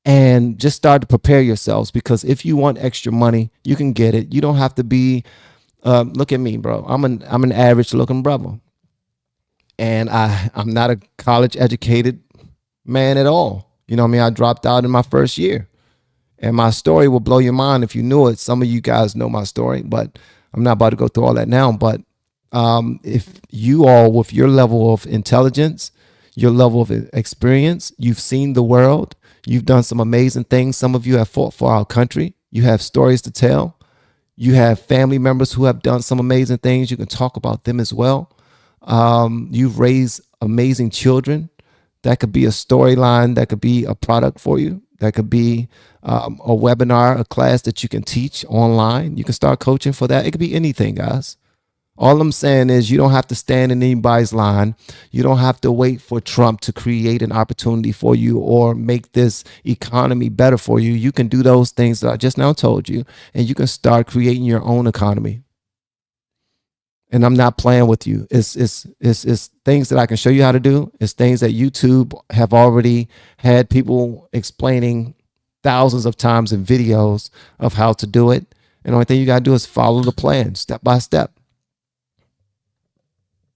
S3: And just start to prepare yourselves, because if you want extra money, you can get it. You don't have to be look at me, bro. I'm an average looking brother. And I'm not a college educated man at all. You know what I mean? I dropped out in my first year. And my story will blow your mind if you knew it. Some of you guys know my story, but I'm not about to go through all that now. But if you all, with your level of intelligence, your level of experience, you've seen the world, you've done some amazing things. Some of you have fought for our country. You have stories to tell. You have family members who have done some amazing things. You can talk about them as well. You've raised amazing children. That could be a storyline. That could be a product for you. That could be a webinar, a class that you can teach online. You can start coaching for that. It could be anything, guys. All I'm saying is you don't have to stand in anybody's line. You don't have to wait for Trump to create an opportunity for you or make this economy better for you. You can do those things that I just now told you, and you can start creating your own economy. And I'm not playing with you. It's things that I can show you how to do. It's things that YouTube have already had people explaining thousands of times in videos of how to do it. And the only thing you got to do is follow the plan step by step.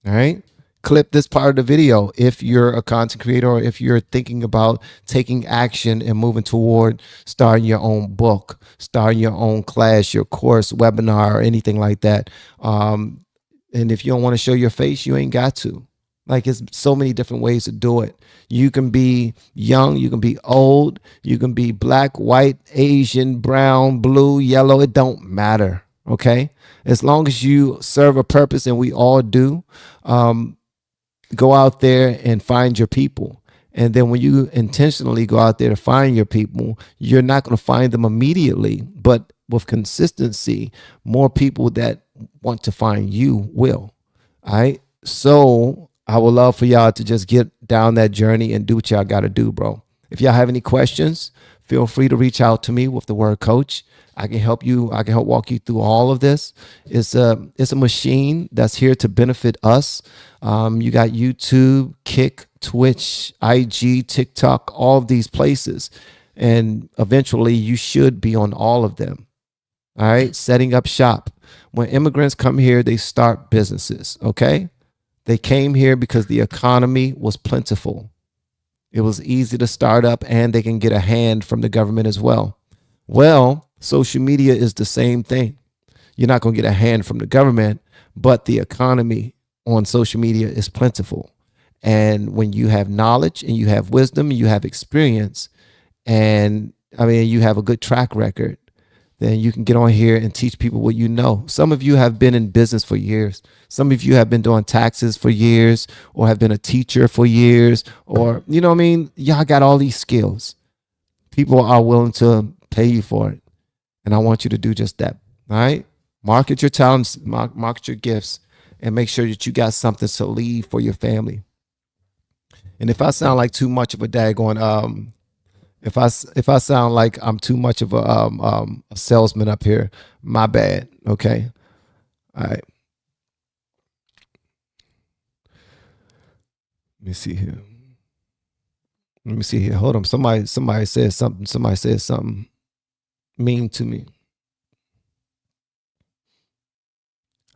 S3: All right. Clip this part of the video if you're a content creator or if you're thinking about taking action and moving toward starting your own book, starting your own class, your course, webinar, or anything like that. And if you don't want to show your face, you ain't got to. Like, it's so many different ways to do it. You can be young, you can be old, you can be black, white, Asian, brown, blue, yellow. It don't matter. Okay. As long as you serve a purpose, and we all do, go out there and find your people. And then when you intentionally go out there to find your people, you're not going to find them immediately, but with consistency, more people that want to find you will. All right. So I would love for y'all to just get down that journey and do what y'all got to do, bro. If y'all have any questions, feel free to reach out to me with the word coach. I can help you. I can help walk you through all of this. It's a machine that's here to benefit us. You got YouTube, Kick, Twitch, IG, TikTok, all of these places. And eventually you should be on all of them. All right. Setting up shop. When immigrants come here, they start businesses. Okay. They came here because the economy was plentiful. It was easy to start up, and they can get a hand from the government as well. Well, social media is the same thing. You're not going to get a hand from the government, but the economy on social media is plentiful. And when you have knowledge and you have wisdom, you have experience, and you have a good track record, then you can get on here and teach people what you know. Some of you have been in business for years. Some of you have been doing taxes for years, or have been a teacher for years, or, y'all got all these skills. People are willing to pay you for it. And I want you to do just that. All right. Market your talents, market your gifts, and make sure that you got something to leave for your family. And if I sound like too much of a daggone, if I sound like I'm too much of a salesman up here, my bad. Okay. All right. Let me see here. Hold on. Somebody said something. Somebody said something mean to me.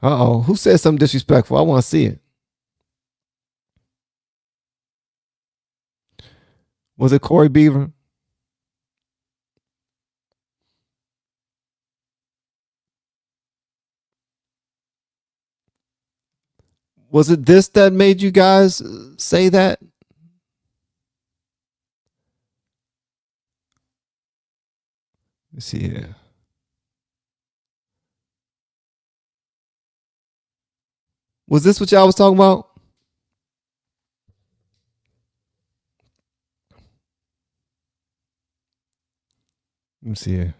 S3: Uh-oh. Who said something disrespectful? I want to see it. Was it Corey Beaver? Was it this that made you guys say that? Let's see here. Was this what y'all was talking about? Let me see here.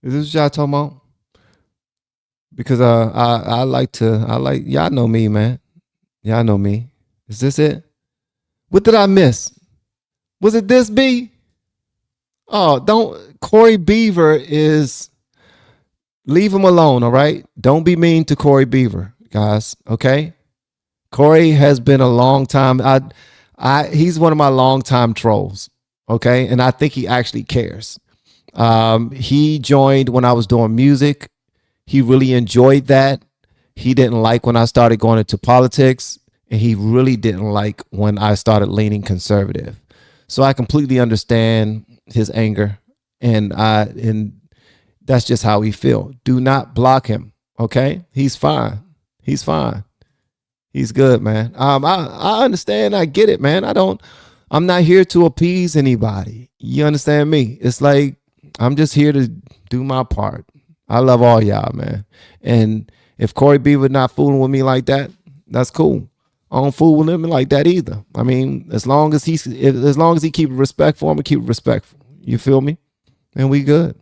S3: Is this what y'all talking about? Because I like y'all know me, man. Y'all know me. Is this it? What did I miss? Was it this B? Oh, Corey Beaver is, leave him alone, all right? Don't be mean to Corey Beaver, guys, okay? Corey has been a long time. He's one of my longtime trolls. Okay. And I think he actually cares. He joined when I was doing music. He really enjoyed that. He didn't like when I started going into politics, and he really didn't like when I started leaning conservative. So I completely understand his anger, and that's just how he feel. Do not block him. Okay. He's fine. He's fine. He's good, man. I understand. I get it, man. I'm not here to appease anybody. You understand me? It's like, I'm just here to do my part. I love all y'all, man. And if Corey Beaver not fooling with me like that, that's cool. I don't fool with him like that either. I mean, as long as he keep it respectful, I'm gonna keep it respectful. You feel me? And we good.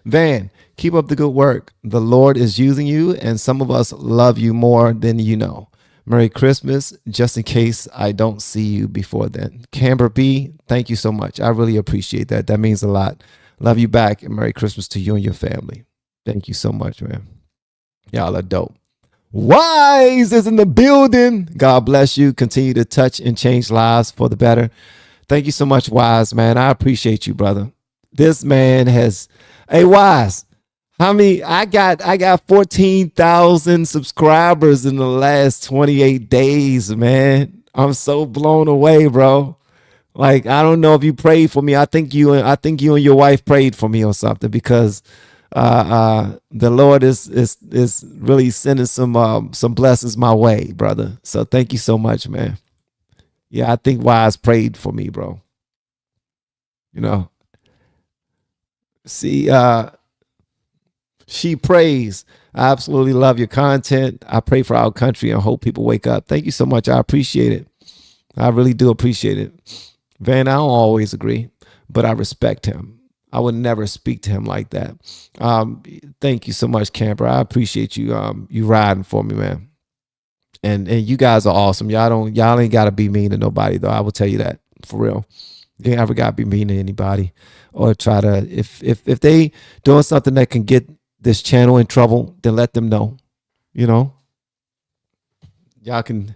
S3: Van, keep up the good work. The Lord is using you, and some of us love you more than you know. Merry Christmas, just in case I don't see you before then. Camber B, thank you so much. I really appreciate that. That means a lot. Love you back, and Merry Christmas to you and your family. Thank you so much, man. Y'all are dope. Wise is in the building. God bless you. Continue to touch and change lives for the better. Thank you so much, Wise, man. I appreciate you, brother. This man has, hey, Wise, how many? I got 14,000 subscribers in the last 28 days, man. I'm so blown away, bro. Like, I don't know if you prayed for me. I think you and your wife prayed for me or something, because the Lord is really sending some blessings my way, brother. So thank you so much, man. Yeah, I think Wise prayed for me, bro. You know. See, she prays. I absolutely love your content. I pray for our country and hope people wake up. Thank you so much. I appreciate it. I really do appreciate it. Van, I don't always agree, but I respect him. I would never speak to him like that. Thank you so much, Camper. I appreciate you you riding for me, man. And you guys are awesome. Y'all ain't gotta be mean to nobody, though. I will tell you that, for real. You ain't ever gotta be mean to anybody, or try to, if they doing something that can get this channel in trouble, then let them know. You know? Y'all can,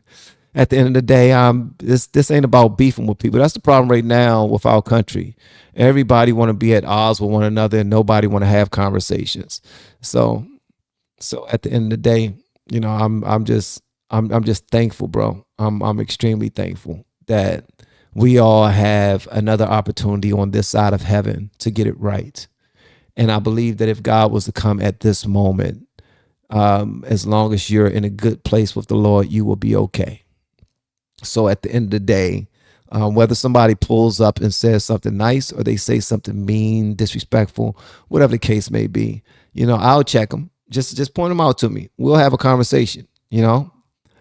S3: at the end of the day, this ain't about beefing with people. That's the problem right now with our country. Everybody want to be at odds with one another, and nobody want to have conversations. So at the end of the day, you know, I'm just thankful, bro. I'm extremely thankful that we all have another opportunity on this side of heaven to get it right. And I believe that if God was to come at this moment, as long as you're in a good place with the Lord, you will be okay. So at the end of the day, whether somebody pulls up and says something nice, or they say something mean, disrespectful, whatever the case may be, you know, I'll check them. Just point them out to me. We'll have a conversation, you know.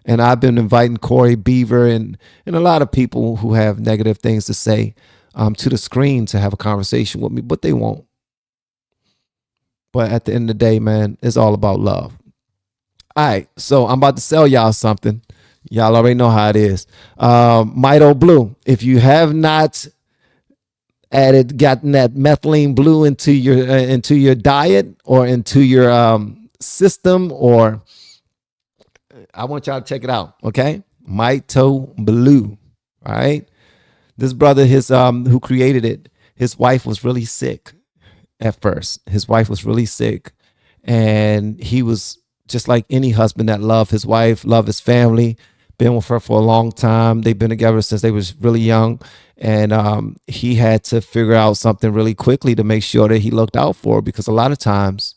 S3: And I've been inviting Corey Beaver and a lot of people who have negative things to say to the screen to have a conversation with me, but they won't. But at the end of the day, man, it's all about love. All right, so I'm about to sell y'all something. Y'all already know how it is. Mito Blue. If you have not gotten that methylene blue into your diet or into your system, or I want y'all to check it out. Okay, Mito Blue. All right, this brother, who created it, his wife was really sick at first. His wife was really sick, and he was just like any husband that loved his wife, loved his family, been with her for a long time. They've been together since they was really young. And he had to figure out something really quickly to make sure that he looked out for her, because a lot of times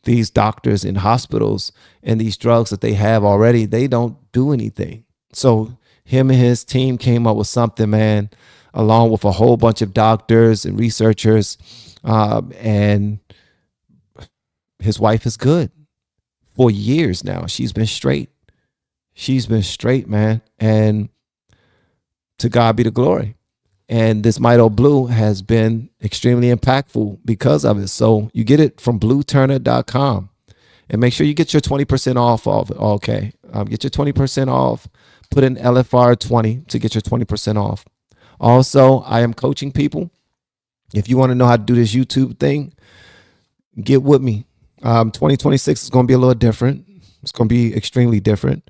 S3: these doctors in hospitals and these drugs that they have already, they don't do anything. So him and his team came up with something, man, along with a whole bunch of doctors and researchers. And his wife is good. For years now, she's been straight. She's been straight, man. And to God be the glory. And this Mito Blue has been extremely impactful because of it. So you get it from blueturner.com. And make sure you get your 20% off of it. Okay. Get your 20% off. Put in LFR 20 to get your 20% off. Also, I am coaching people. If you want to know how to do this YouTube thing, get with me. 2026 is going to be a little different. It's going to be extremely different.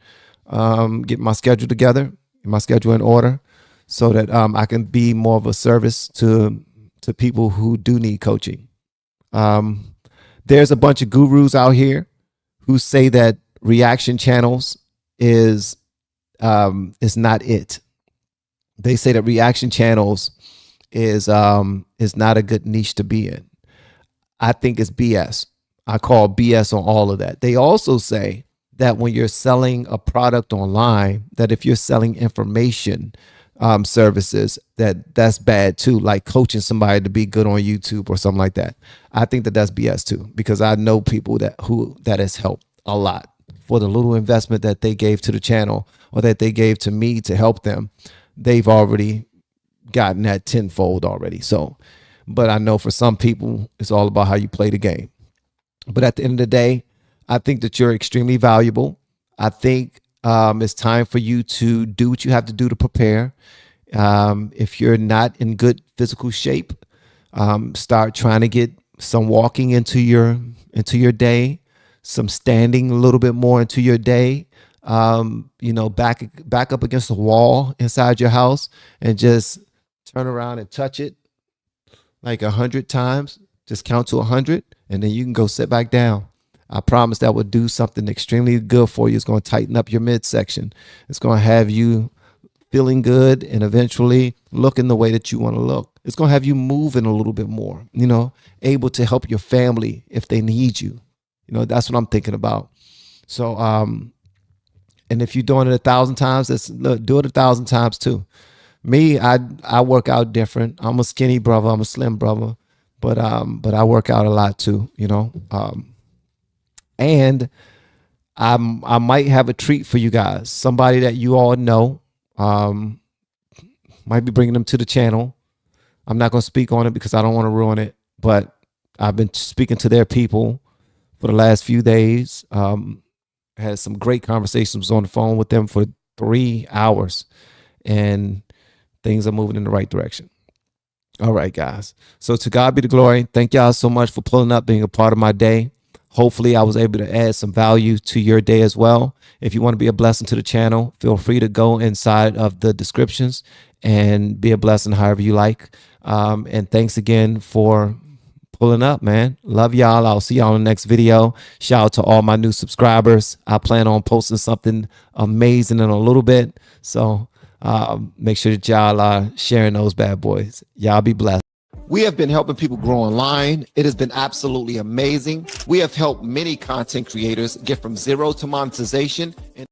S3: Get my schedule together, get my schedule in order. so that I can be more of a service to people who do need coaching. There's a bunch of gurus out here who say that reaction channels is not it. They say that reaction channels is not a good niche to be in. I think it's BS. I call BS on all of that. They also say that when you're selling a product online, that if you're selling information services, that's bad too, like coaching somebody to be good on YouTube or something like that. I think that that's BS too, because I know people that has helped a lot for the little investment that they gave to the channel or that they gave to me to help them. They've already gotten that tenfold already. So, but I know for some people, it's all about how you play the game. But at the end of the day, I think that you're extremely valuable. I think it's time for you to do what you have to do to prepare. If you're not in good physical shape, start trying to get some walking into your day, some standing a little bit more into your day. Back up against the wall inside your house and just turn around and touch it like 100 times. Just count to 100, and then you can go sit back down. I promise that would do something extremely good for you. It's going to tighten up your midsection. It's going to have you feeling good and eventually looking the way that you want to look. It's going to have you moving a little bit more, able to help your family if they need you. That's what I'm thinking about. So, and if you're doing it 1,000 times, do it 1,000 times too. Me, I work out different. I'm a skinny brother. I'm a slim brother, but I work out a lot too, and I might have a treat for you guys. Somebody that you all know, might be bringing them to the channel. I'm not going to speak on it because I don't want to ruin it, but I've been speaking to their people for the last few days. Had some great conversations on the phone with them for 3 hours, and things are moving in the right direction. All right, guys. So to God be the glory. Thank y'all so much for pulling up, being a part of my day. Hopefully I was able to add some value to your day as well. If you want to be a blessing to the channel, feel free to go inside of the descriptions and be a blessing however you like. And thanks again for pulling up, man. Love y'all. I'll see y'all in the next video. Shout out to all my new subscribers. I plan on posting something amazing in a little bit. So make sure that y'all are sharing those bad boys. Y'all be blessed. We have been helping people grow online. It has been absolutely amazing. We have helped many content creators get from zero to monetization in